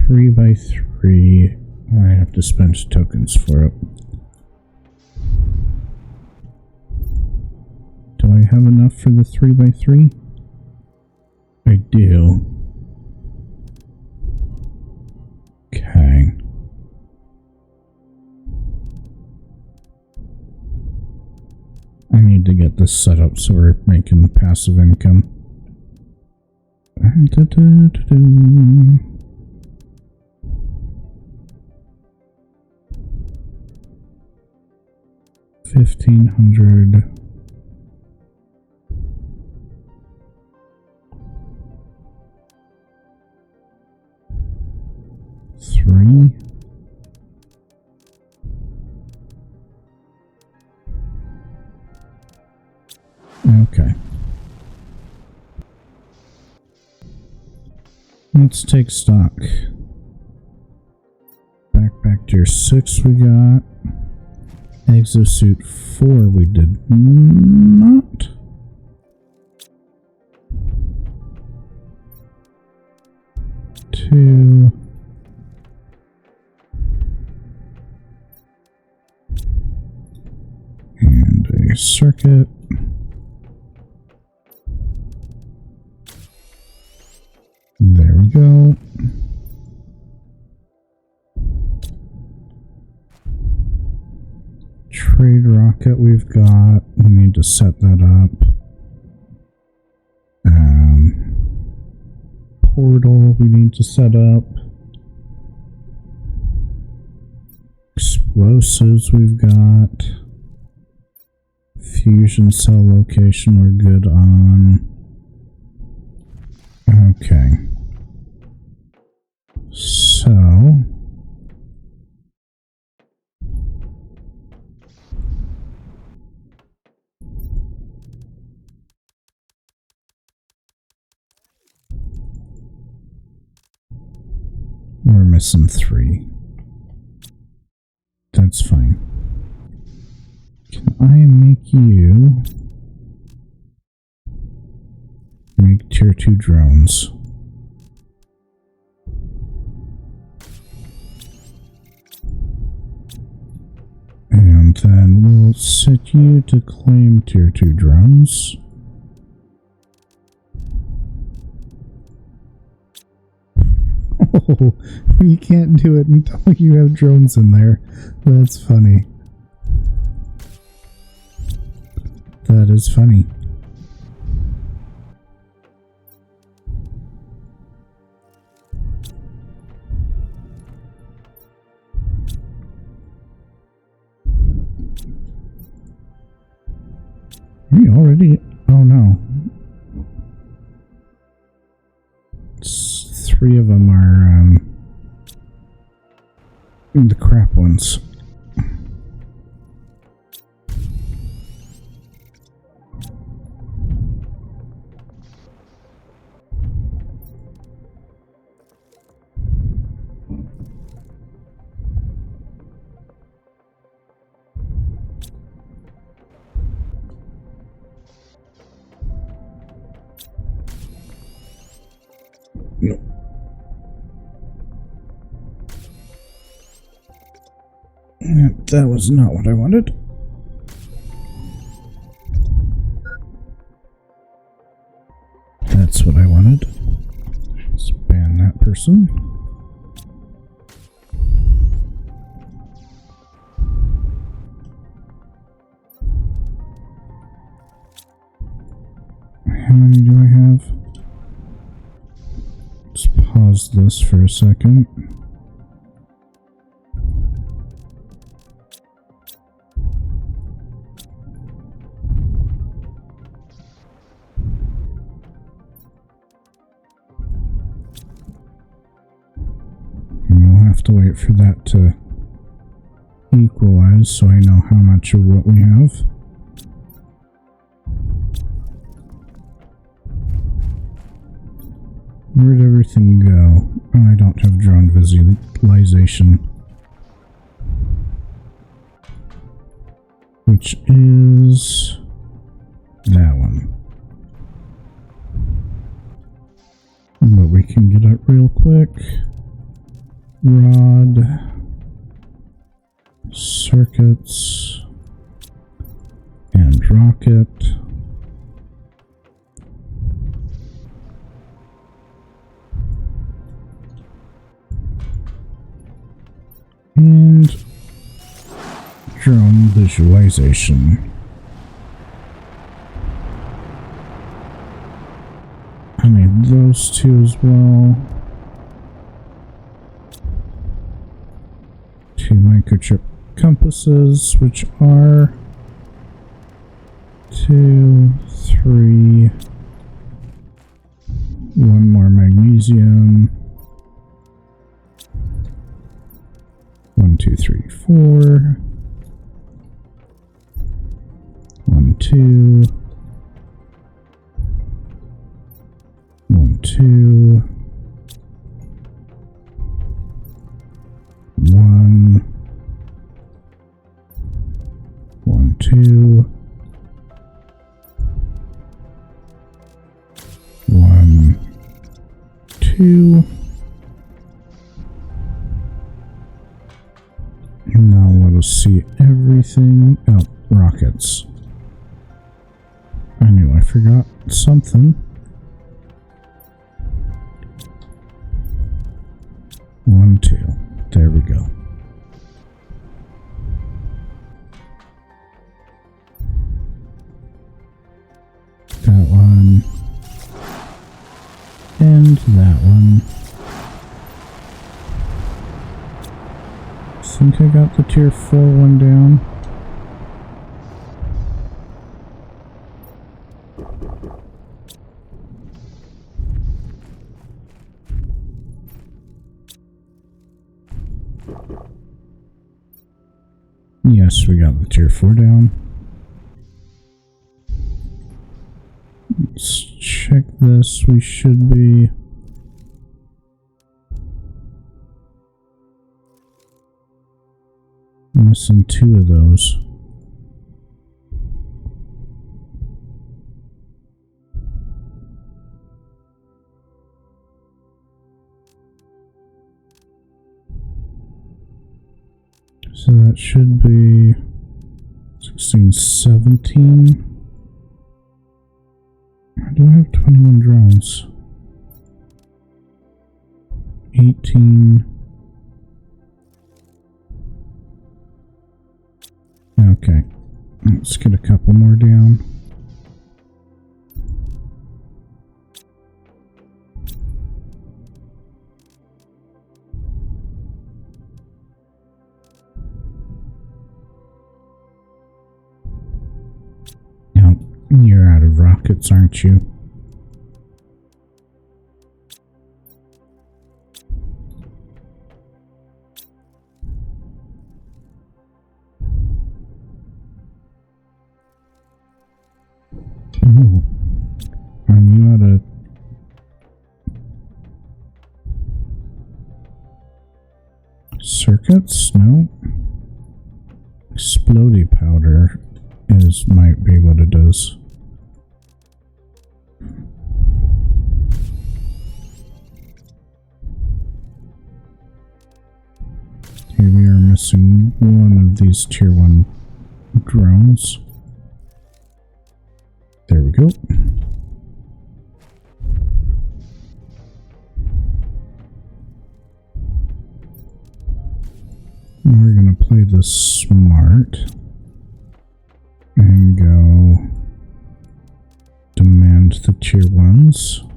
S1: 3 by 3. I have to spend tokens for it. Do I have enough for the 3 by 3? I do. Okay. I need to get this set up so we're making passive income. $1,500. $3. Okay. Let's take stock. Backpack tier 6 we got. Exosuit 4 we did not. Two. And a circuit. There we go. Trade rocket we've got. We need to set that up. Portal we need to set up. Explosives we've got. Fusion cell location we're good on. Okay. So we're missing 3. That's fine. I make you make tier 2 drones. And then we'll set you to claim tier 2 drones. Oh, you can't do it until you have drones in there. That's funny. That is funny. We already... Oh no. 3 of them are the crap ones. No. Yep, that was not what I wanted. That's what I wanted. Let's ban that person. How many do I have? Let's pause this for a second. To wait for that to equalize so I know how much of what we have. Where'd everything go? Oh, I don't have drone visualization. Which is that one. But we can get it real quick. Rod, circuits, and rocket. And drone visualization. I need those 2 as well. 2 microchip compasses, which are 2, 3, 1 more magnesium, 1, 2, 3, 4, 1, 2, 1, 2, 1, 1, 2, 1, 2. And now let us see everything. Oh, rockets. I knew I forgot something. 1, 2. There we go. That one. And that one. I think I got the tier 4 one down. Yes, we got the tier 4 down. Let's check this. We should be... missing 2 of those. So that should be 16, 17. I do have 21 drones. 18. Okay. Let's get a couple more down. Now, you're out of rockets, aren't you? Oh, are you out of... circuits? No. Explodey powder might be what it is. Here we are missing one of these tier 1 drones. There we go. We're going to play this smart and go demand the tier 1s.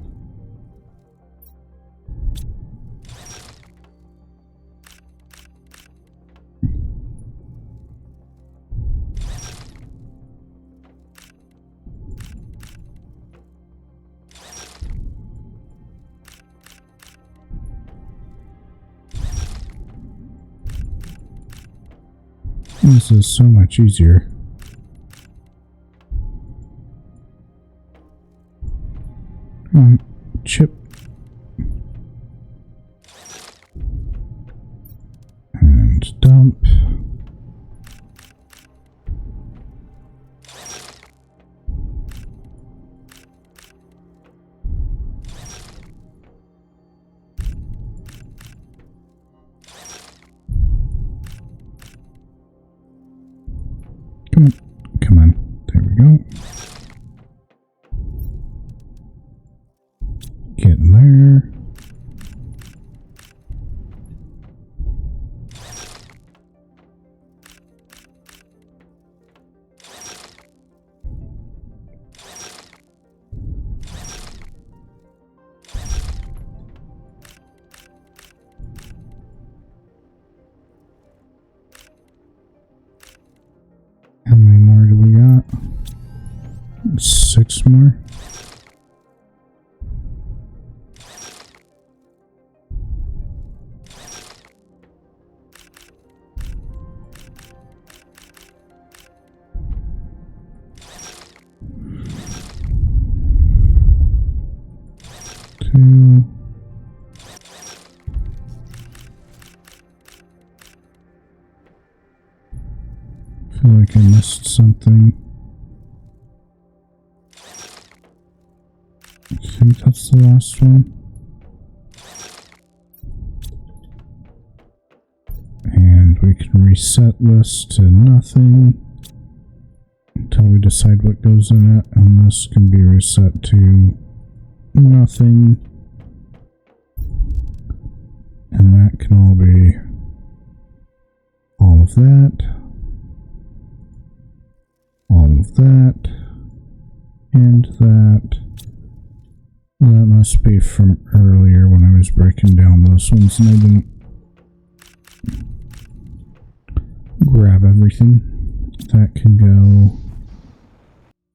S1: This is so much easier. Chip. And dump. Come on. There we go. Get in there. How many more do we got? 6 more. Two. I feel like I missed something. I think that's the last one. And we can reset this to nothing until we decide what goes in it, and this can be reset to nothing. And that can all be all of that. All of that, and that. That must be from earlier when I was breaking down those ones and I didn't grab everything. That can go.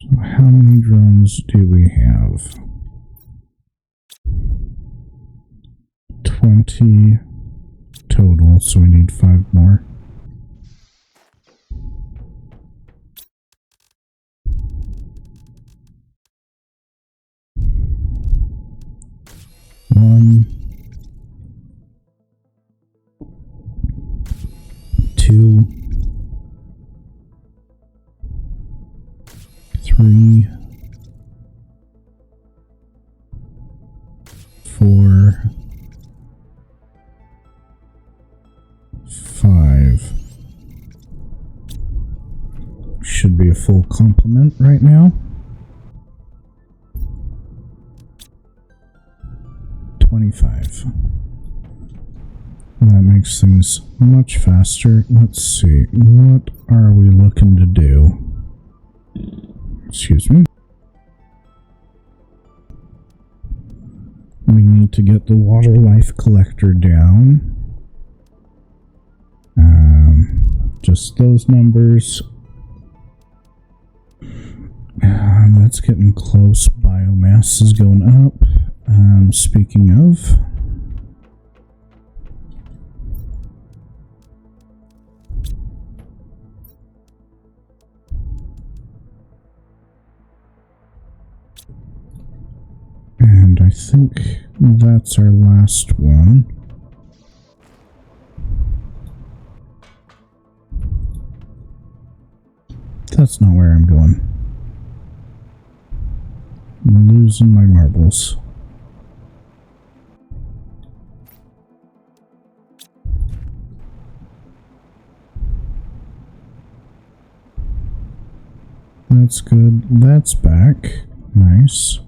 S1: So how many drones do we have? 20 total, so we need 5 more. One, 2, 3, 4, 5. should be a full complement right now. 25. That makes things much faster. Let's see. What are we looking to do? Excuse me. We need to get the water life collector down. Just those numbers. That's getting close. Biomass is going up. Speaking of, and I think that's our last one. That's not where I'm going. I'm losing my marbles. That's good. That's back. Nice.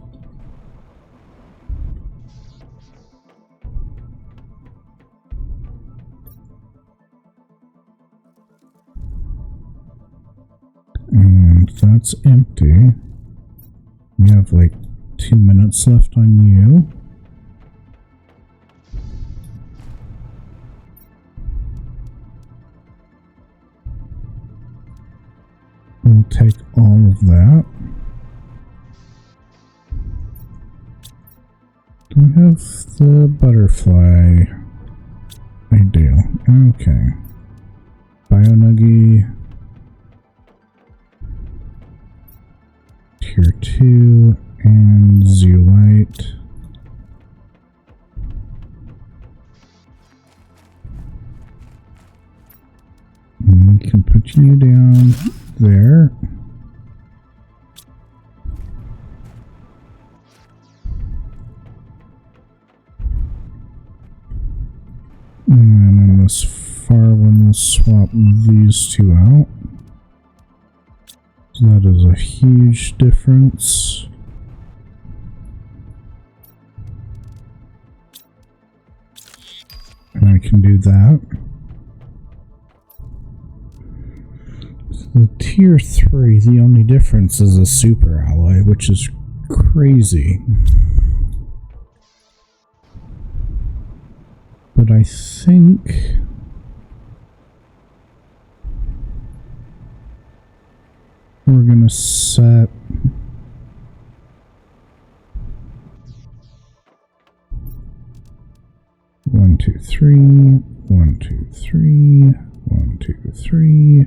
S1: And that's empty. You have like 2 minutes left on you. We'll take all of that. Do we have the butterfly? I do. Okay. Bionuggy. Tier 2 and Zeolite. And we can put you down there. And then this far one, we'll swap these two out. So that is a huge difference. And I can do that. The tier 3, the only difference is a super alloy, which is crazy. But I think we're gonna set one, two, three, 1, 2, 3, 1, 2, 3.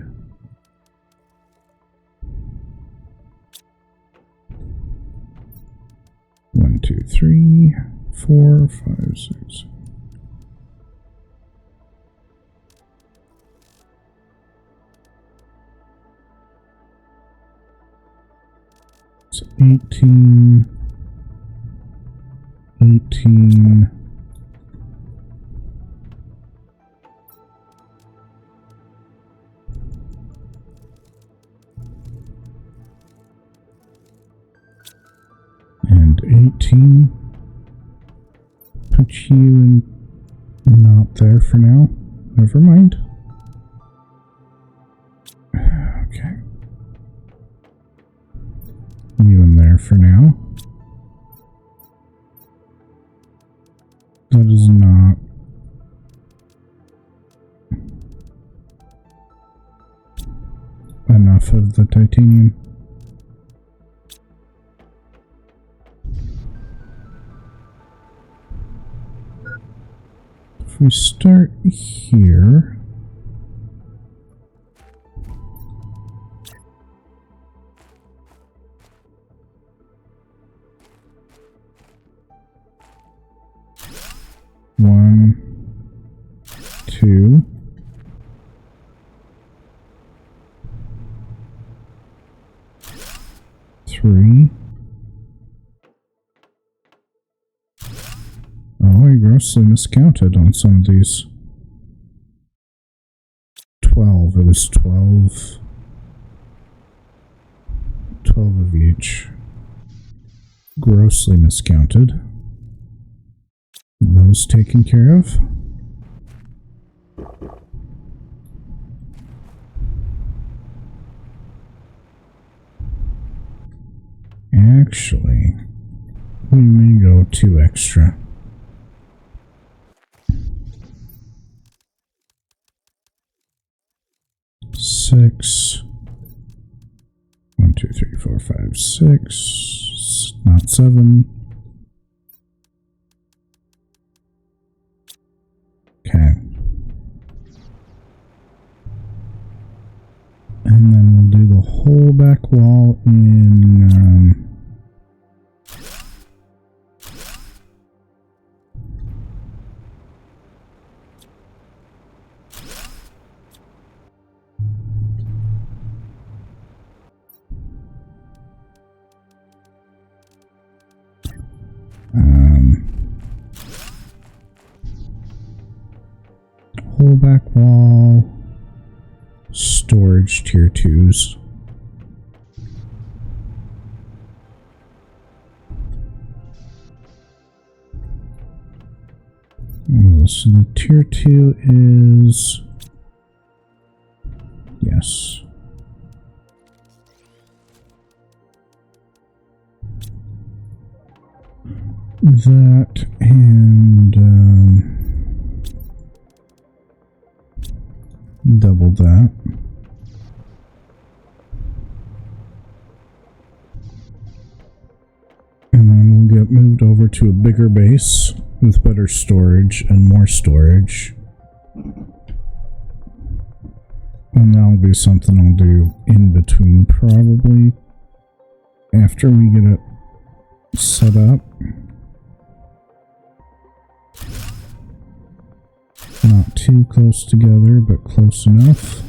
S1: One, two, 3, 4, 5, 6. It's 18, 18, and 18. Put you in, not there for now. Never mind. Okay. You in there for now. That is not enough of the titanium. If we start here, one, two, three. Oh, I grossly miscounted on some of these. 12. It was 12. 12 of each. Grossly miscounted. Those taken care of. Actually, we may go 2 extra. Six. 1, 2, 3, 4, 5, 6. Not 7. Okay. And then we'll do the whole back wall in whole back wall, storage tier 2s. So the tier 2 is, yes. That and double that. And then we'll get moved over to a bigger base with better storage and more storage. And that'll be something I'll do in between, probably after we get it set up. Not too close together, but close enough.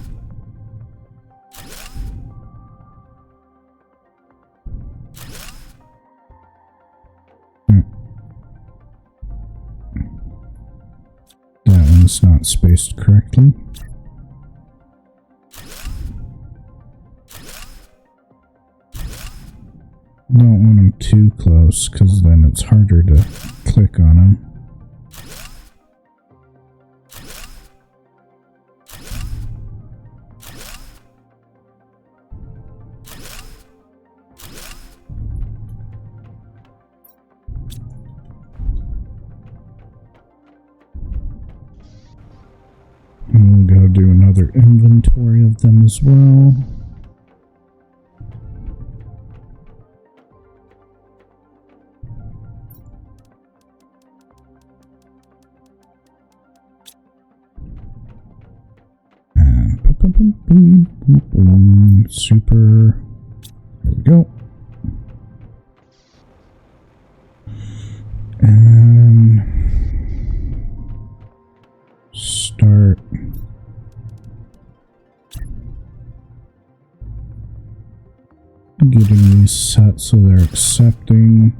S1: That one's not spaced correctly. Don't want them too close, because then it's harder to click on them. And we'll go do another inventory of them as well. Super. There we go. And start getting these set so they're accepting.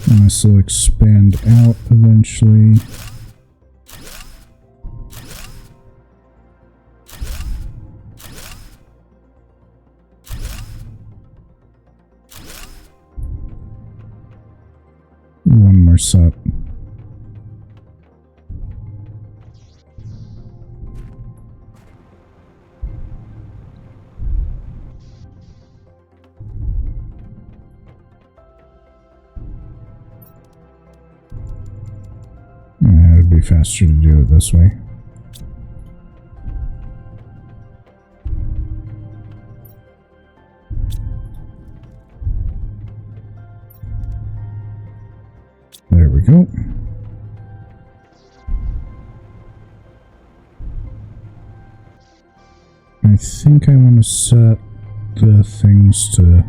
S1: And this will expand out eventually. One more set. It'd be faster to do it this way. There we go. I think I want to set the things to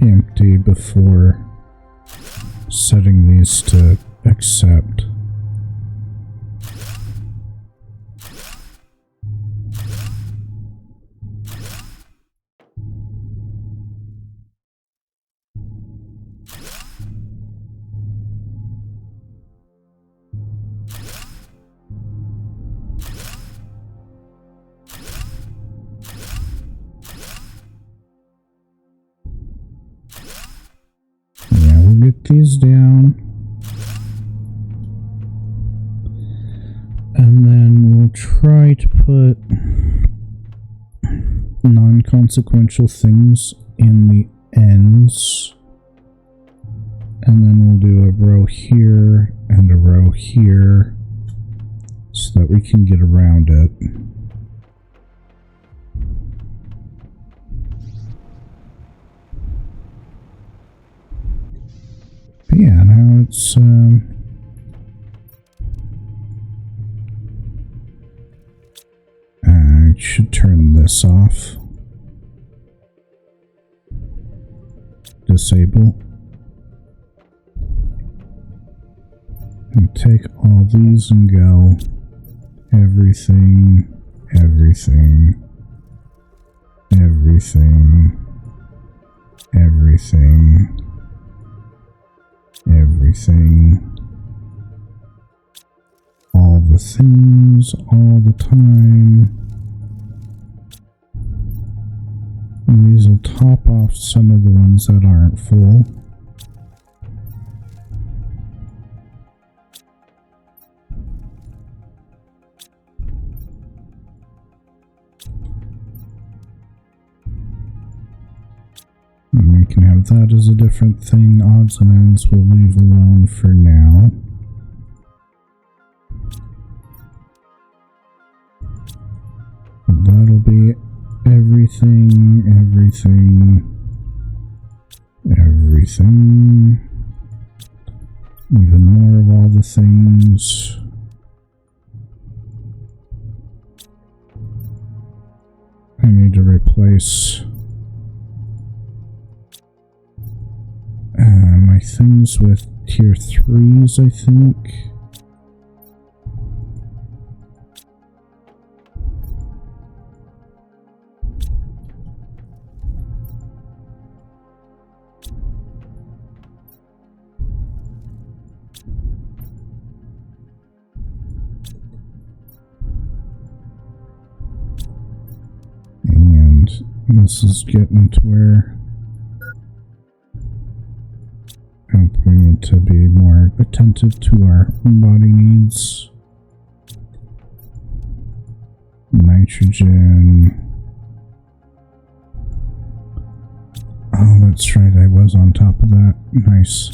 S1: empty before setting these to accept. these down. And then we'll try to put non-consequential things in the ends. And then we'll do a row here and a row here so that we can get around it. But yeah, now it's I should turn this off. Disable. And take all these and go everything, everything, everything, everything, everything, all the things, all the time. And these will top off some of the ones that aren't full. And we can have that as a different thing. Odds and ends we'll leave alone for now. That'll be everything, everything, everything. Even more of all the things. I need to replace my things with tier 3s, I think. And this is getting to where we need to be more attentive to our body needs. Nitrogen. Oh, that's right, I was on top of that. Nice.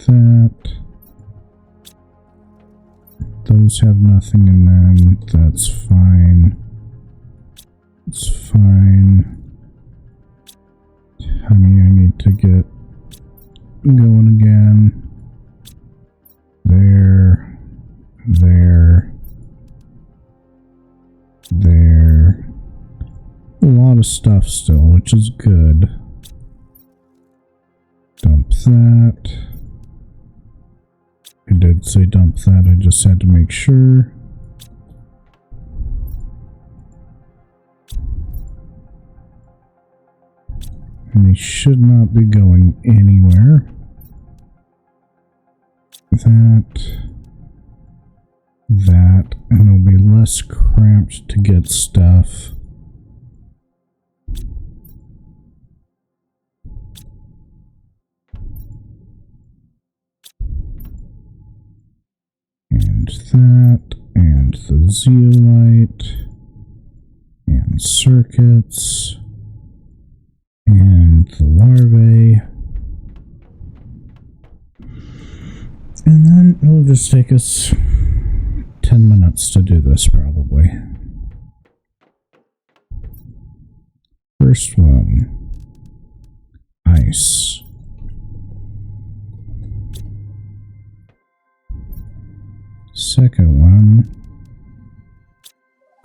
S1: That. Those have nothing in them. That's fine. It's fine. Honey, I need to get going again. There. There. There. A lot of stuff still, which is good. Dump that. I did say dump that, I just had to make sure. And they should not be going anywhere. That, and it'll be less cramped to get stuff. And that, and the zeolite, and circuits. And the larvae. And then it'll just take us 10 minutes to do this, probably. First one. Ice. Second one.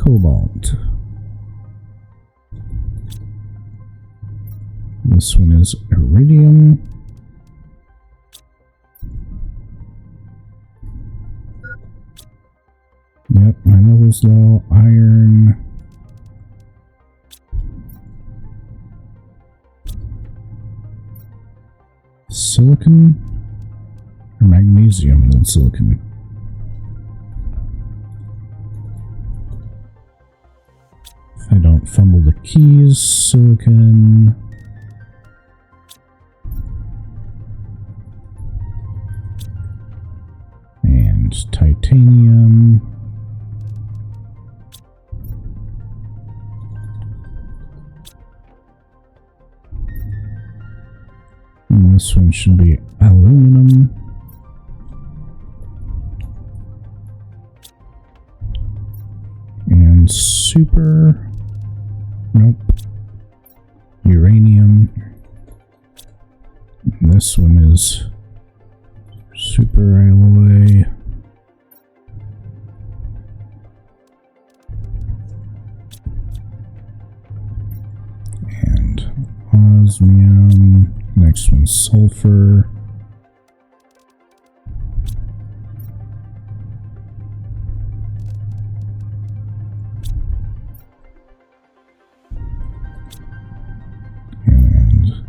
S1: Cobalt. This one is iridium. Yep, my level's low. Iron. Silicon? Or magnesium and silicon? If I don't fumble the keys, silicon. and titanium. And this one should be aluminum. And super, nope, uranium. And this one is super alloy. And osmium. Next one's sulfur. And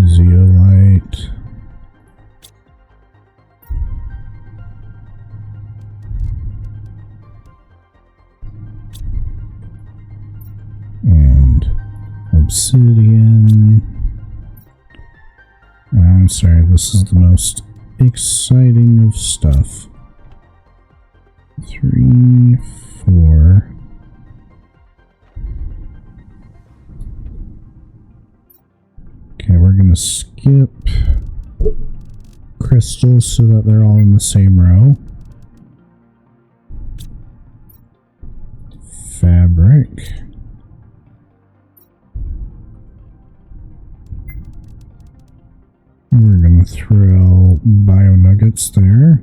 S1: zeolite. And obsidian. I'm sorry, this is the most exciting of stuff. 3, 4. Okay, we're gonna skip crystals so that they're all in the same row. Fabric. We're gonna throw bio nuggets there.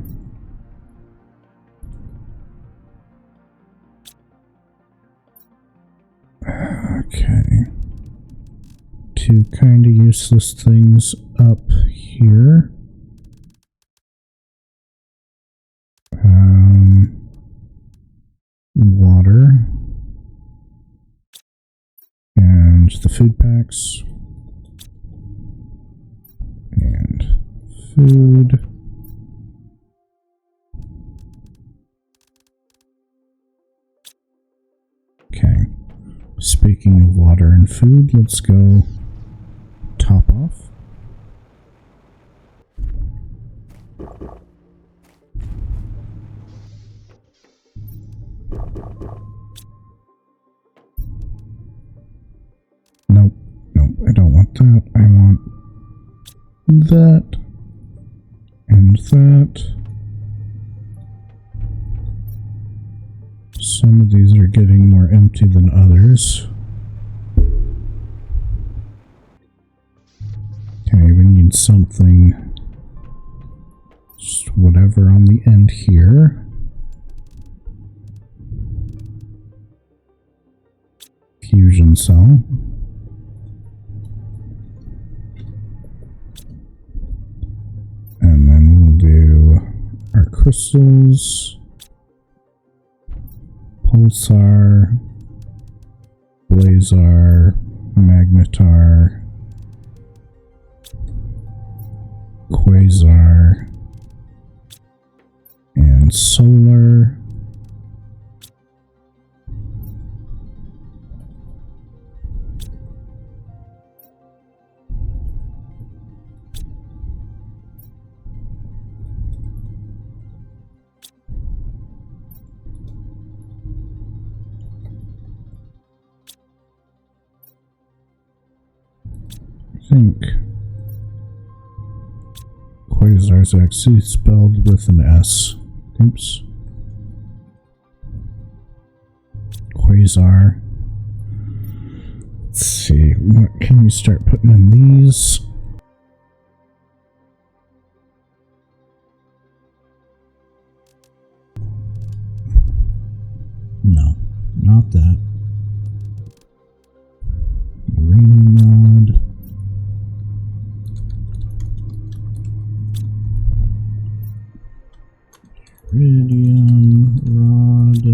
S1: Okay. Two kind of useless things up here. Water. And the food packs. And food. Okay. Speaking of water and food, let's go top off. Nope. Nope, I don't want that. I want that, and that. Some of these are getting more empty than others. Okay, we need something, just whatever on the end here. Fusion cell. And then we'll do our crystals, pulsar, blazar, magnetar, quasar, and solar. I think quasar is actually spelled with an S. Oops. Quasar. Let's see, what can we start putting in these? No, not that. Uranium rod. Iridium rod.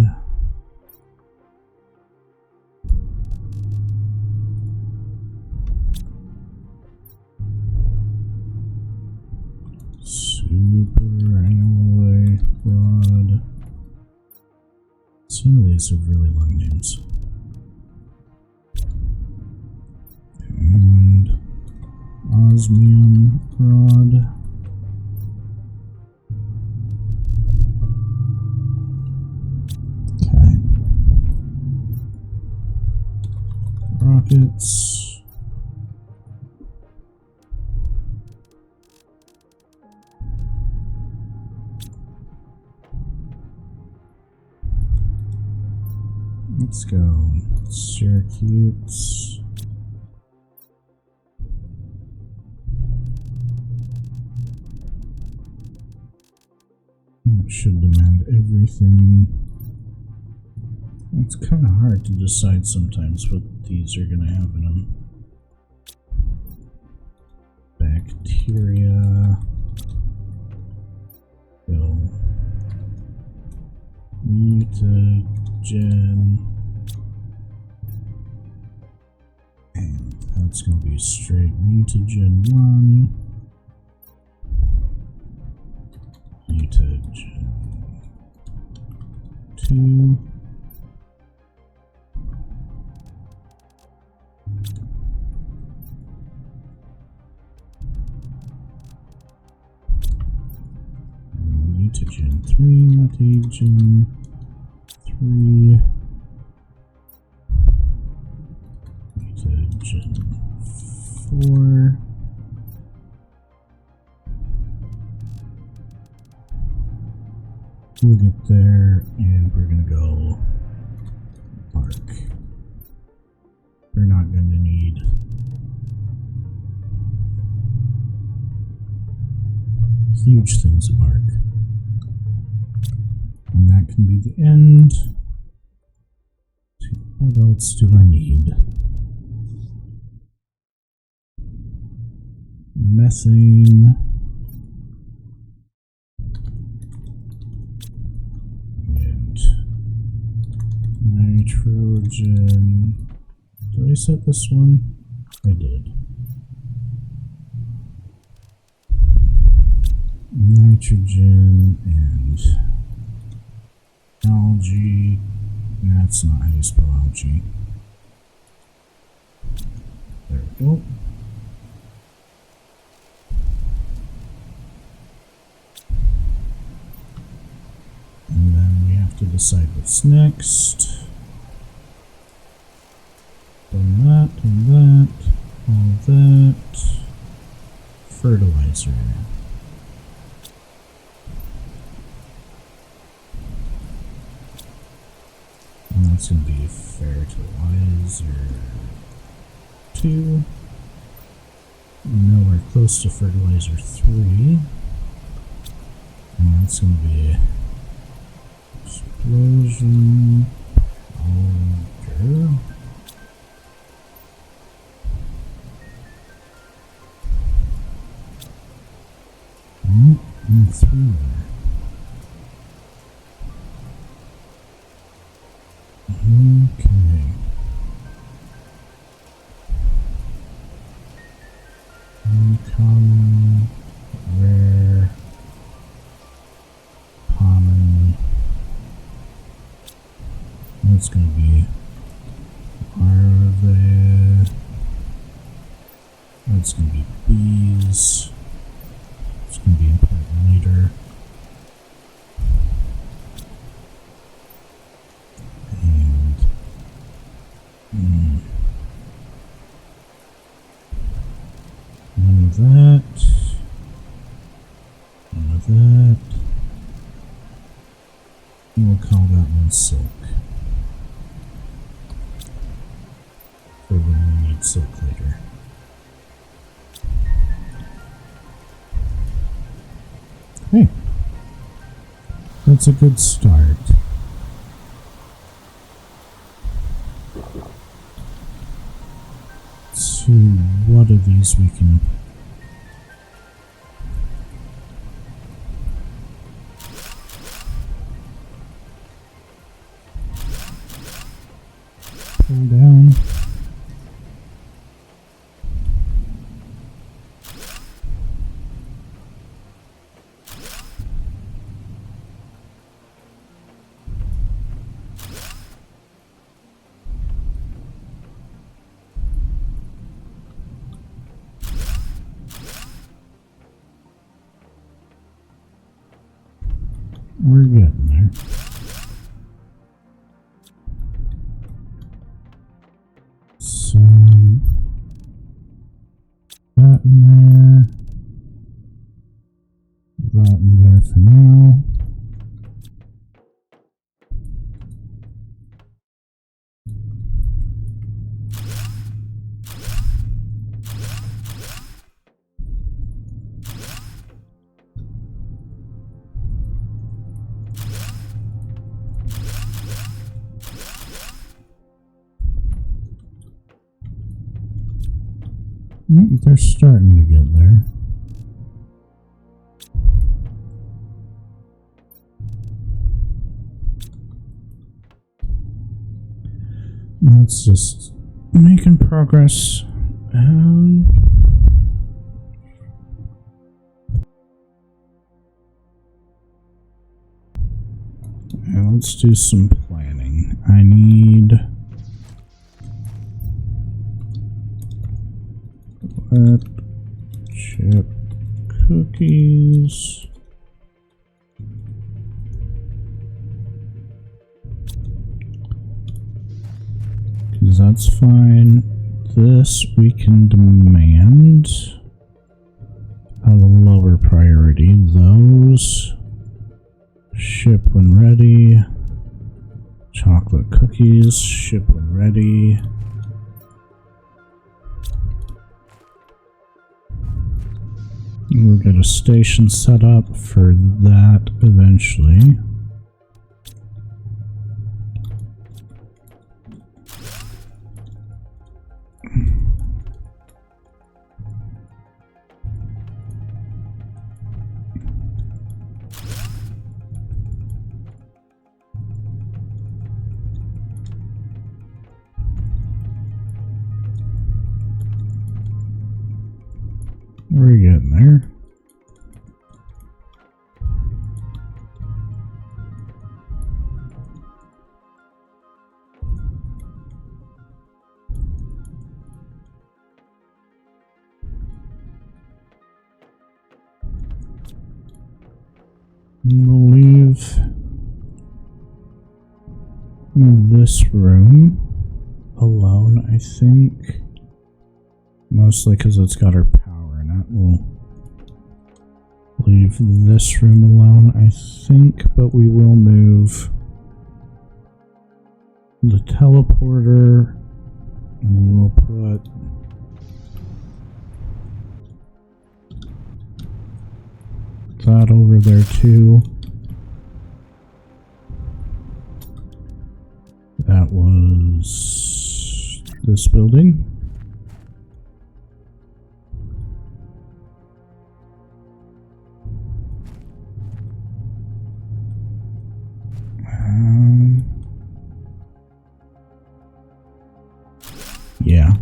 S1: Super alloy rod. Some of these have really long names. And osmium rod. targets. Let's go. Syracuse. Should demand everything. It's kind of hard to decide sometimes what these are going to have in them. Bacteria. Go. Mutagen. And that's going to be straight mutagen 1. Mutagen 2. Mutagen 3, mutagen 3, mutagen 4, we'll get there, and we're gonna go bark. We're not gonna need huge things of bark. And that can be the end. What else do I need? Methane. And nitrogen. Did I set this one? I did. Nitrogen and algae. That's not how you spell algae. There we go. And then we have to decide what's next. Done that, all that. Fertilizer. And that's going to be fertilizer 2. Nowhere close to fertilizer 3. And that's going to be explosion powder. And 3 there. Okay. Uncommon, rare, common. That's going to be larvae. That's going to be bees. It's going to be important later. None of that. None of that. And we'll call that one silk. For when we need silk later. Hey. That's a good start. So what of these we can pull down? We're getting there. So They're starting to get there. Let's just making progress. Let's do some planning. I need chip cookies. Because that's fine. This we can demand at a lower priority. Those ship when ready. Chocolate cookies ship when ready. We'll get a station set up for that eventually. We're getting there. We'll leave this room alone, I think. Mostly because it's got our power in it. We'll leave this room alone, I think, but we will move the teleporter. And we'll put that over there too. That was this building. Yeah.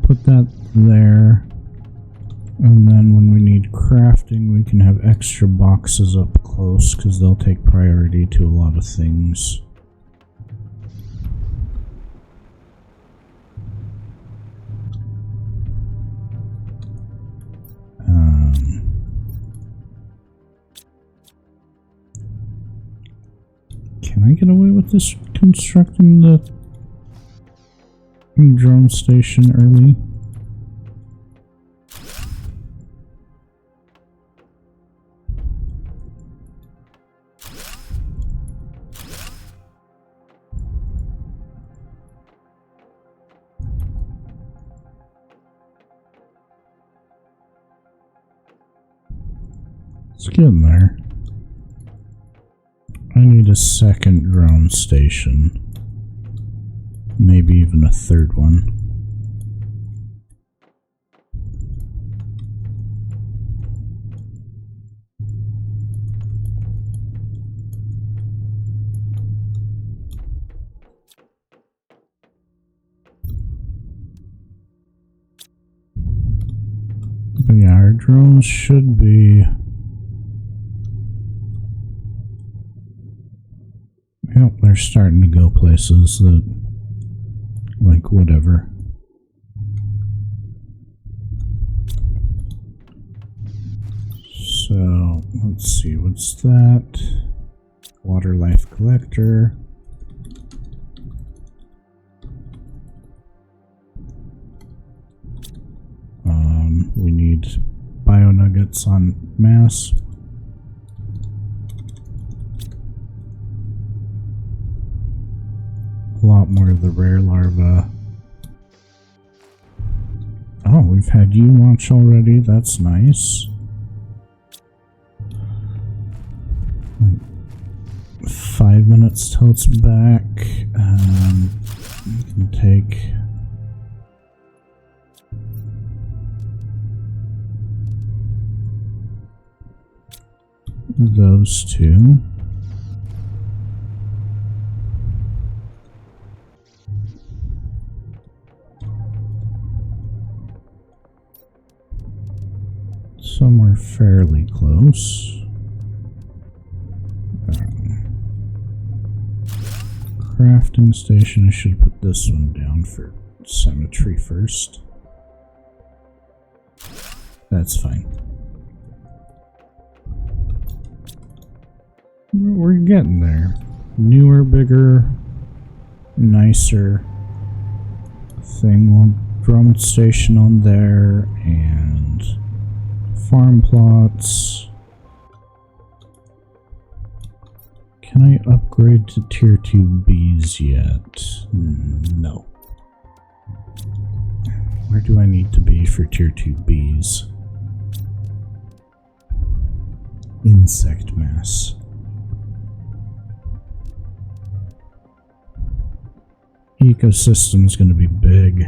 S1: Put that there. And then when we need crafting, we can have extra boxes up close because they'll take priority to a lot of things. Can I get away with this constructing the drone station early? It's getting there. I need a second drone station. Maybe even a third one. But yeah, our drones should be... Yep, they're starting to go places that... like, whatever. So, let's see, what's that? Water life collector. We need bio nuggets on mass. A lot more of the rare larva. Oh, we've had you launch already. That's nice. Like 5 minutes till it's back. We can take those two. Somewhere fairly close. Crafting station, I should put this one down for cemetery first. That's fine. We're getting there. Newer, bigger, nicer thing. One drum station on there and farm plots. Can I upgrade to tier 2 bees yet? No. Where do I need to be for tier 2 bees? Insect mass. Ecosystem's gonna be big.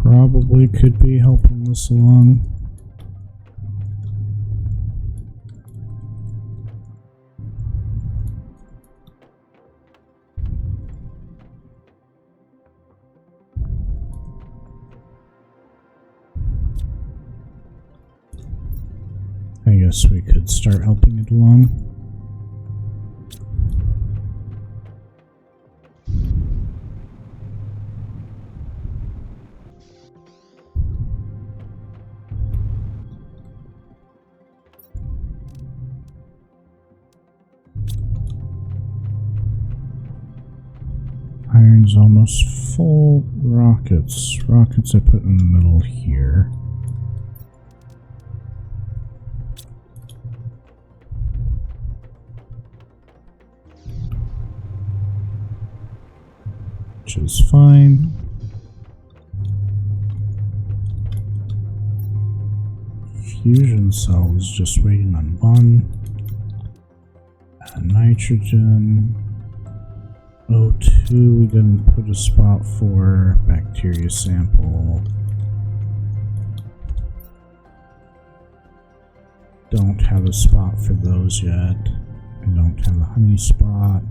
S1: Probably could be helping this along. I guess we could start helping it along. Iron's almost full. Rockets. Rockets I put in the middle here. Which is fine. Fusion cell is just waiting on one. Nitrogen. O2, we didn't put a spot for. Bacteria sample. Don't have a spot for those yet. I don't have a honey spot.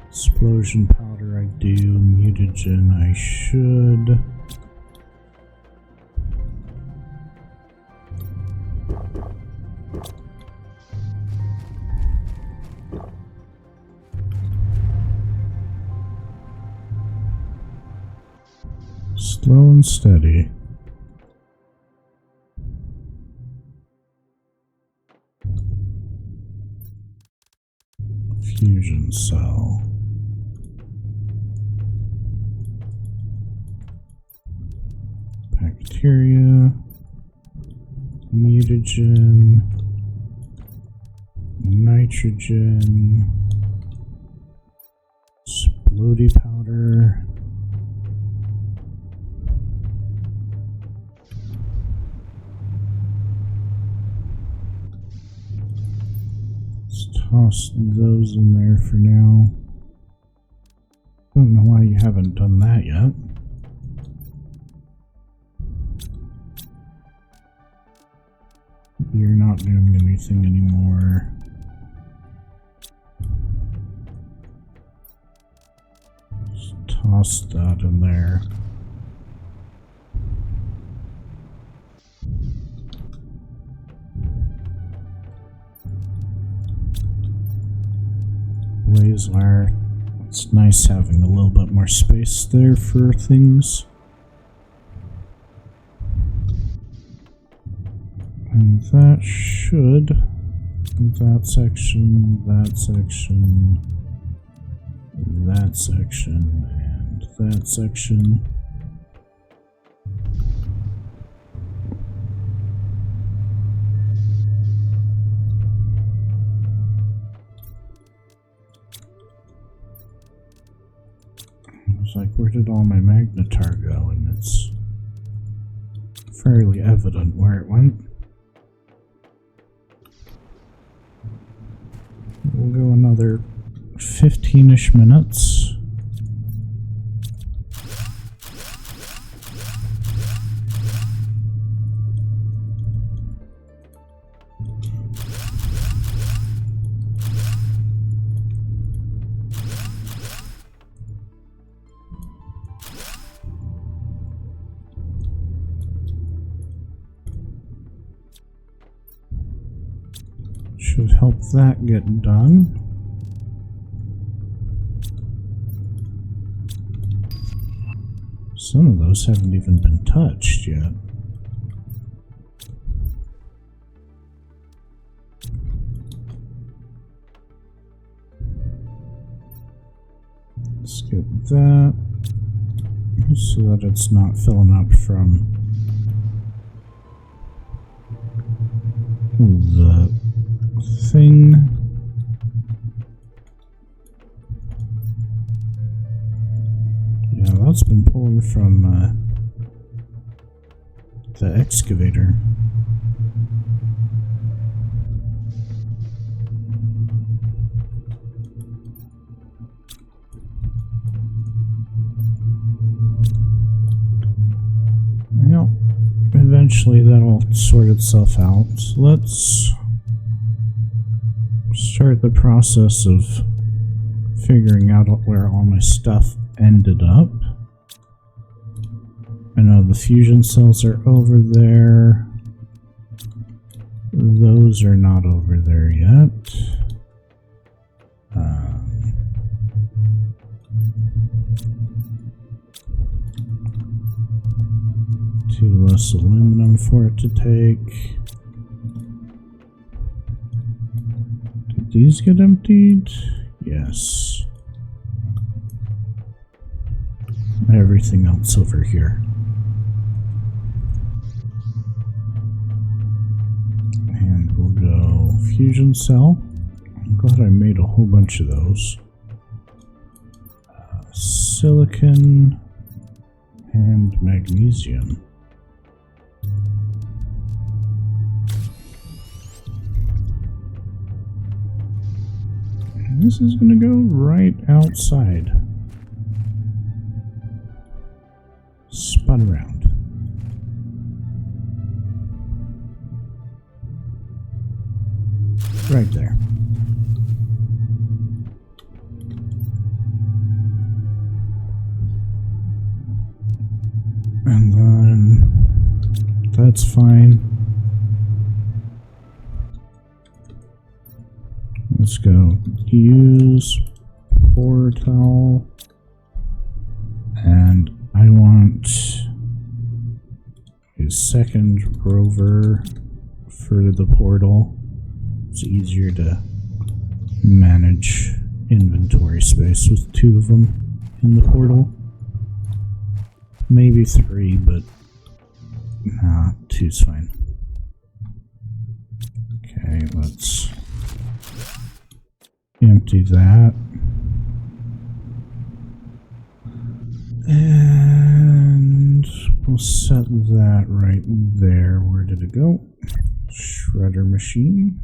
S1: Explosion powder I do. Mutagen I should. Slow and steady. Fusion cell. Bacteria. Mutagen. Nitrogen. Splody powder. Toss those in there for now. Don't know why you haven't done that yet. You're not doing anything anymore. Just toss that in there. Blaze wire. It's nice having a little bit more space there for things. And that should. That section, that section, that section, and that section. was like, where did all my magnetar go? And it's fairly evident where it went. We'll go another 15-ish minutes. Should help that get done. Some of those haven't even been touched yet. Let's get that so that it's not filling up from the thing. Yeah, that's been pulled from the excavator. Well, eventually that'll sort itself out. So let's start the process of figuring out where all my stuff ended up. I know the fusion cells are over there. Those are not over there yet. Too less aluminum for it to take. Did these get emptied? Yes. Everything else over here. And we'll go fusion cell. I'm glad I made a whole bunch of those. Silicon and magnesium. And this is going to go right outside. Spun around. Right there. And then that's fine. Let's go use portal, and I want a second rover for the portal. It's easier to manage inventory space with 2 of them in the portal. Maybe 3, but nah, 2's fine. Okay, let's empty that. And we'll set that right there. Where did it go? Shredder machine.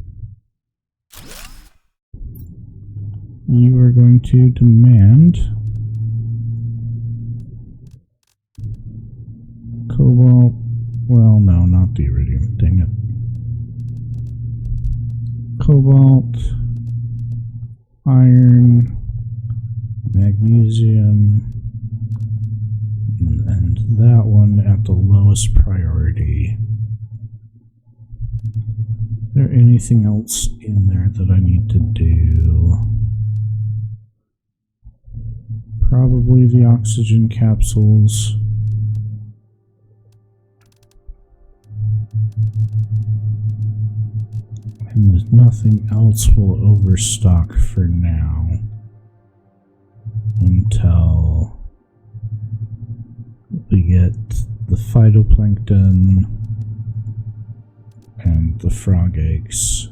S1: You are going to demand cobalt. Well, no, not the iridium. Dang it. Cobalt, iron, magnesium, and that one at the lowest priority. Is there anything else in there that I need to do? Probably the oxygen capsules. And nothing else will overstock for now until we get the phytoplankton and the frog eggs.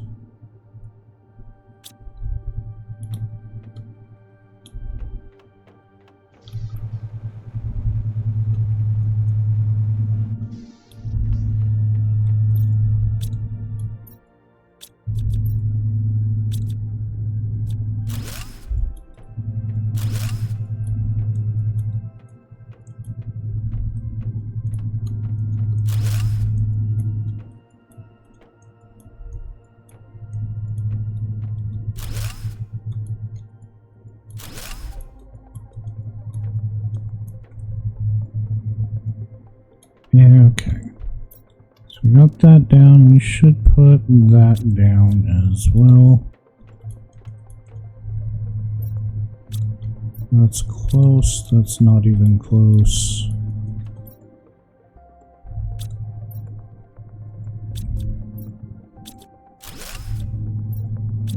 S1: we got that down. We should put that down as well. That's close. That's not even close.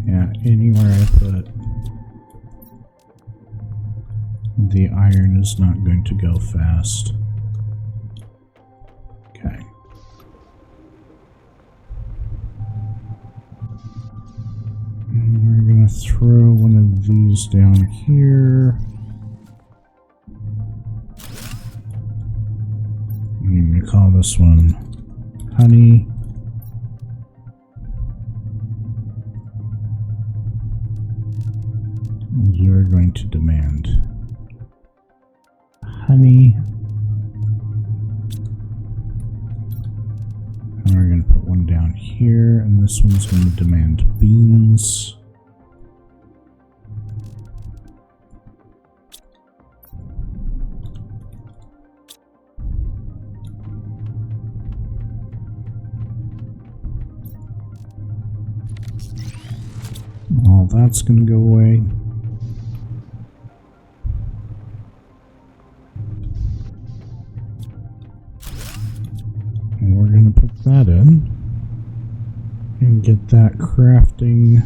S1: Yeah, anywhere I put the iron is not going to go fast. Okay. And we're gonna throw one of these down here. I'm gonna call this one honey. You're going to demand honey. And we're going to put one down here, and this one's going to demand beans. All that's going to go away. And we're going to put that in and get that crafting.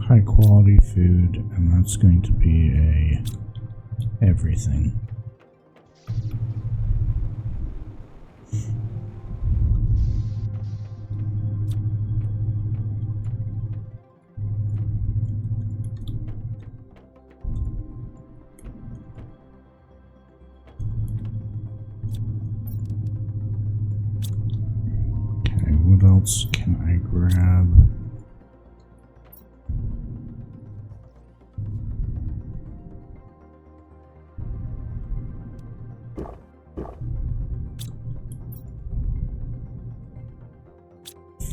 S1: High quality food, and that's going to be a everything. Okay, what else can I grab?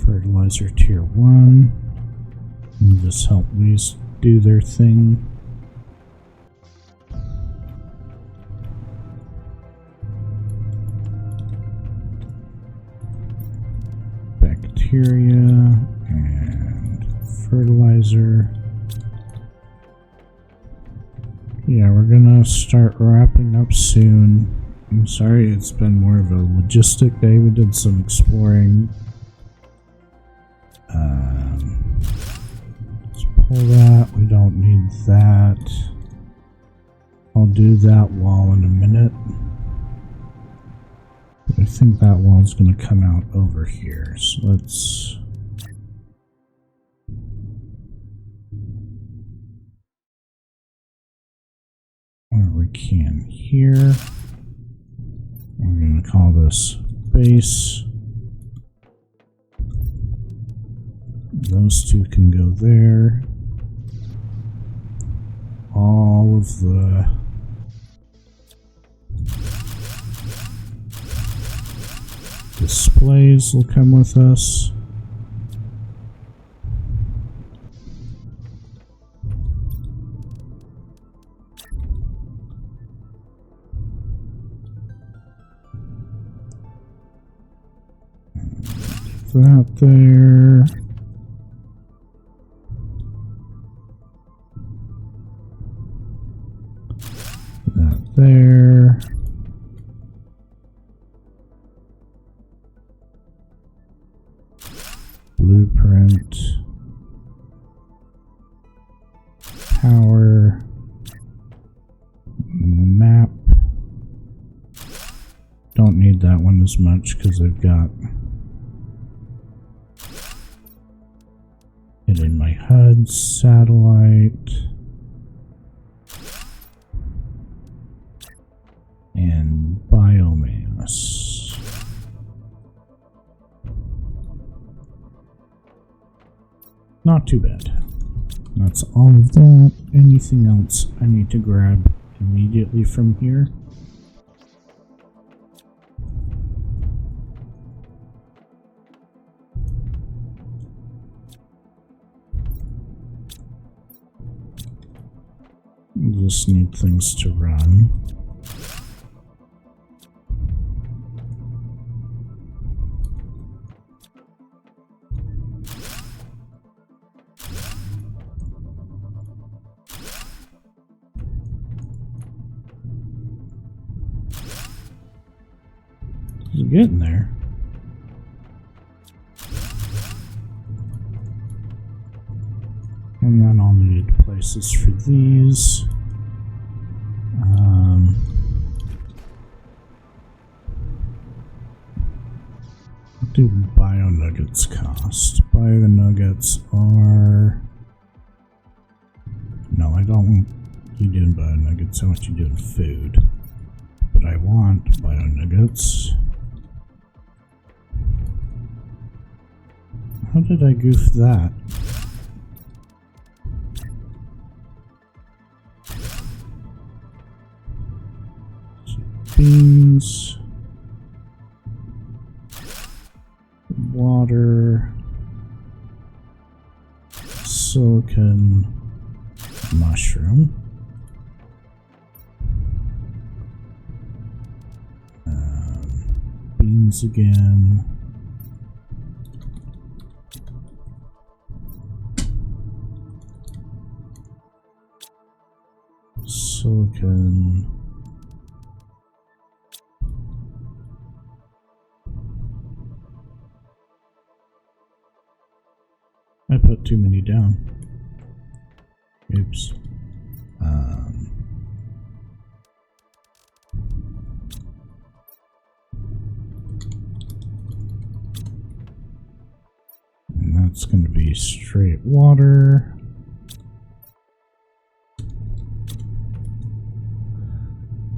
S1: Fertilizer tier 1. And just help these do their thing. Bacteria and fertilizer. Yeah, we're gonna start wrapping up soon. I'm sorry it's been more of a logistic day. We did some exploring. Let's pull that. We don't need that. I'll do that wall in a minute. I think that wall's going to come out over here. So let's... where we can here. We're going to call this base. Those two can go there. All of the displays will come with us. That there. That there. Blueprint. Power. Map. Don't need that one as much because I've got it in my HUD. Satellite. And biomass. Not too bad. That's all of that. Anything else I need to grab immediately from here? just need things to run. It's getting there. And then I'll need places for these. What do bio nuggets cost? Bio nuggets are... No, I don't want you doing bio nuggets, I want you doing food. But I want bio nuggets. How did I goof that? Beans, water, silicon, mushroom, beans again, silicon. I put too many down. Oops. And that's going to be straight water.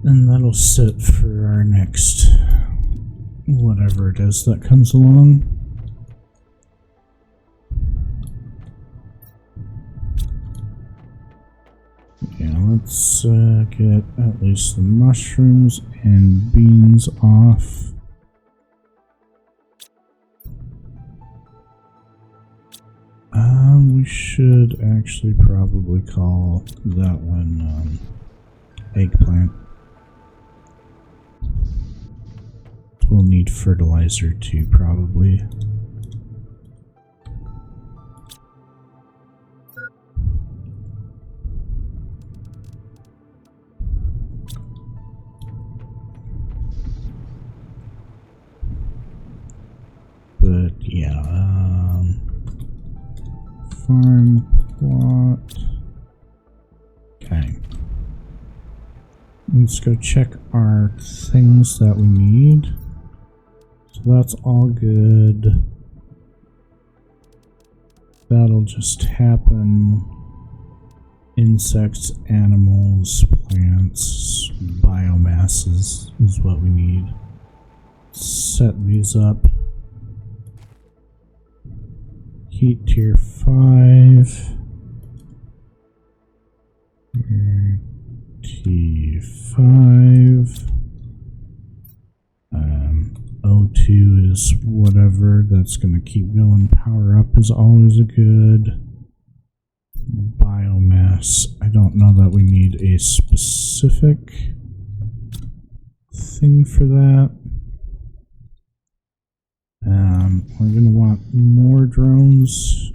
S1: And that'll sit for our next whatever it is that comes along. Yeah, let's get at least the mushrooms and beans off. We should actually probably call that one eggplant. We'll need fertilizer too, probably. But yeah, farm plot. Okay. Let's go check our things that we need. So that's all good. That'll just happen. Insects, animals, plants, biomasses is what we need. Set these up. Heat tier 5. T5. O2 is whatever. That's going to keep going. Power up is always a good. Biomass. I don't know that we need a specific thing for that. We're going to want more drones.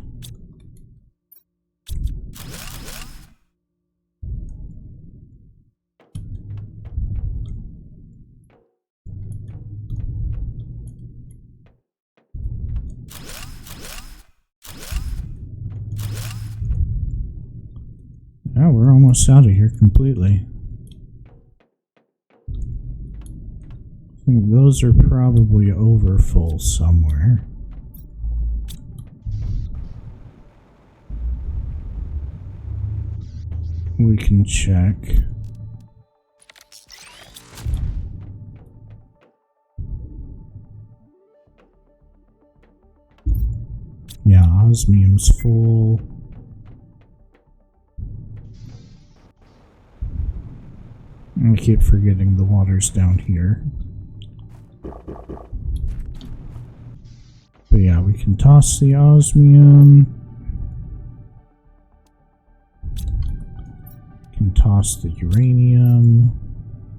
S1: Yeah, we're almost out of here completely. I think those are probably over full somewhere. We can check. Yeah, osmium's full. I keep forgetting the water's down here. But yeah, we can toss the osmium. Can and toss the uranium,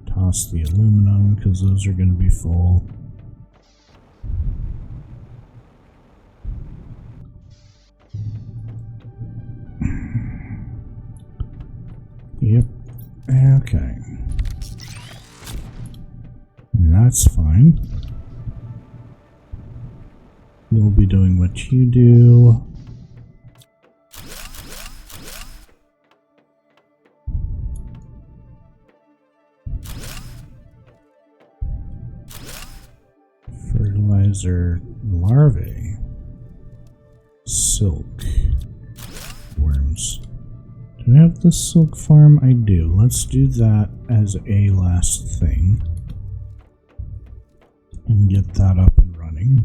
S1: toss the aluminum, because those are going to be full. Yep. Okay. That's fine. You'll be doing what you do. Fertilizer larvae. Silk. Worms. Do I have the silk farm? I do. Let's do that as a last thing. And get that up and running.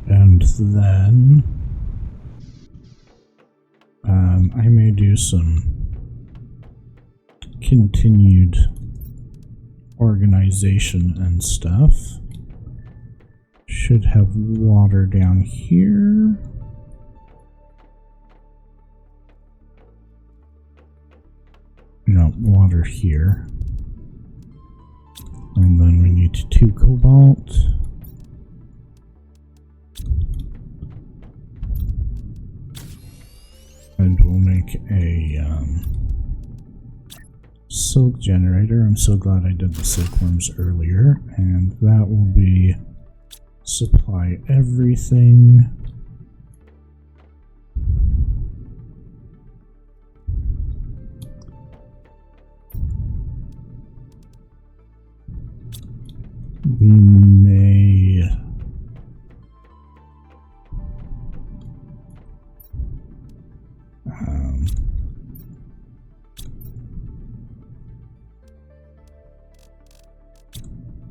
S1: And then I may do some continued organization and stuff. Should have water down here. No, water here. And then we need 2 cobalt. And we'll make a silk generator. I'm so glad I did the silkworms earlier. And that will be supply everything. We may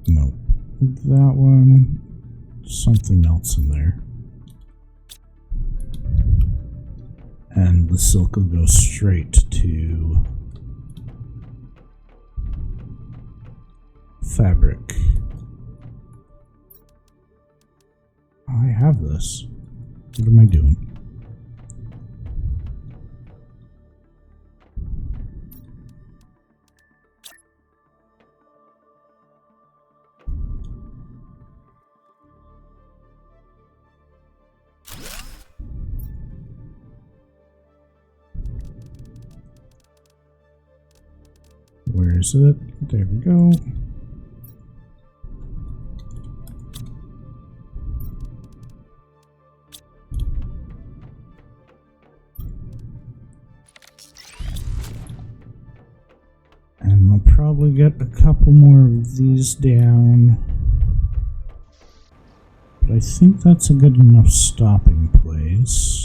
S1: no, that one, something else in there, and the silk will go straight to fabric. I have this. What am I doing? Where is it? There we go. And I'll probably get a couple more of these down. But I think that's a good enough stopping place.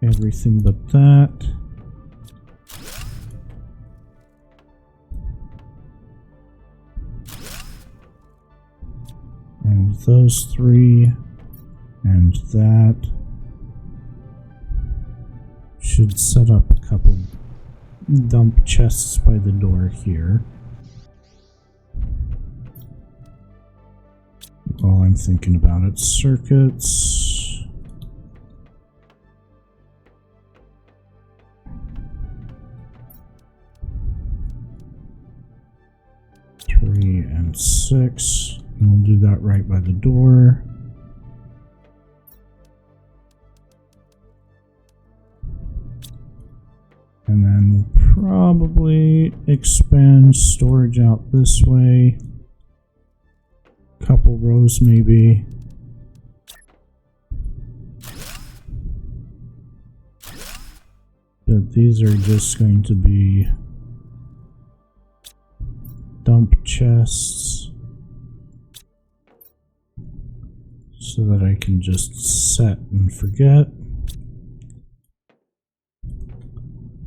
S1: Everything but that. And those 3. And that. Should set up a couple dump chests by the door here. While I'm thinking about it, circuits. Three and 6. And we'll do that right by the door. And then we'll probably expand storage out this way. Couple rows maybe. But these are just going to be dump chests so that I can just set and forget.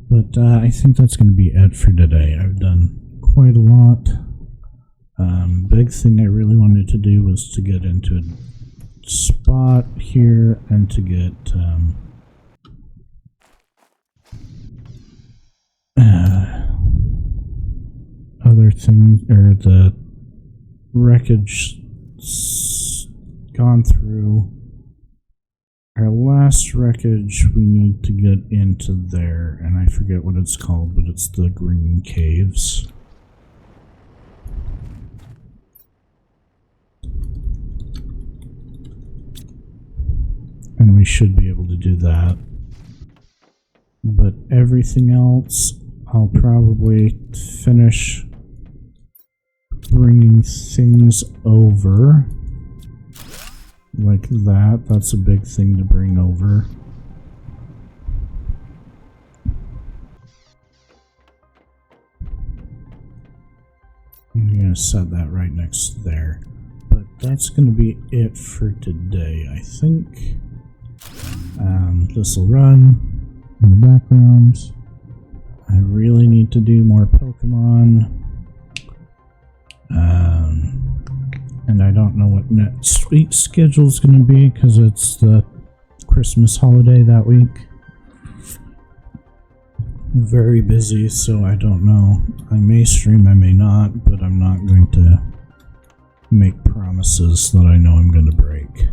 S1: But I think that's going to be it for today. I've done quite a lot. Big thing I really wanted to do was to get into a spot here and to get other things, or the wreckage gone through Our last wreckage, we need to get into there, and I forget what it's called, but it's the Green Caves. And we should be able to do that. But everything else, I'll probably finish bringing things over. Like that. That's a big thing to bring over. I'm going to set that right next there. But that's going to be it for today, I think. This will run in the background. I really need to do more Pokemon. And I don't know what next week's schedule is going to be because it's the Christmas holiday that week. I'm very busy, so I don't know. I may stream, I may not, but I'm not going to make promises that I know I'm going to break.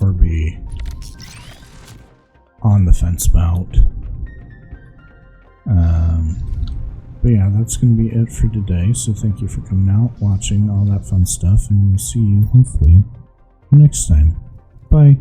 S1: Or be on the fence about. But yeah, that's going to be it for today, so thank you for coming out, watching, all that fun stuff, and we'll see you, hopefully, next time. Bye!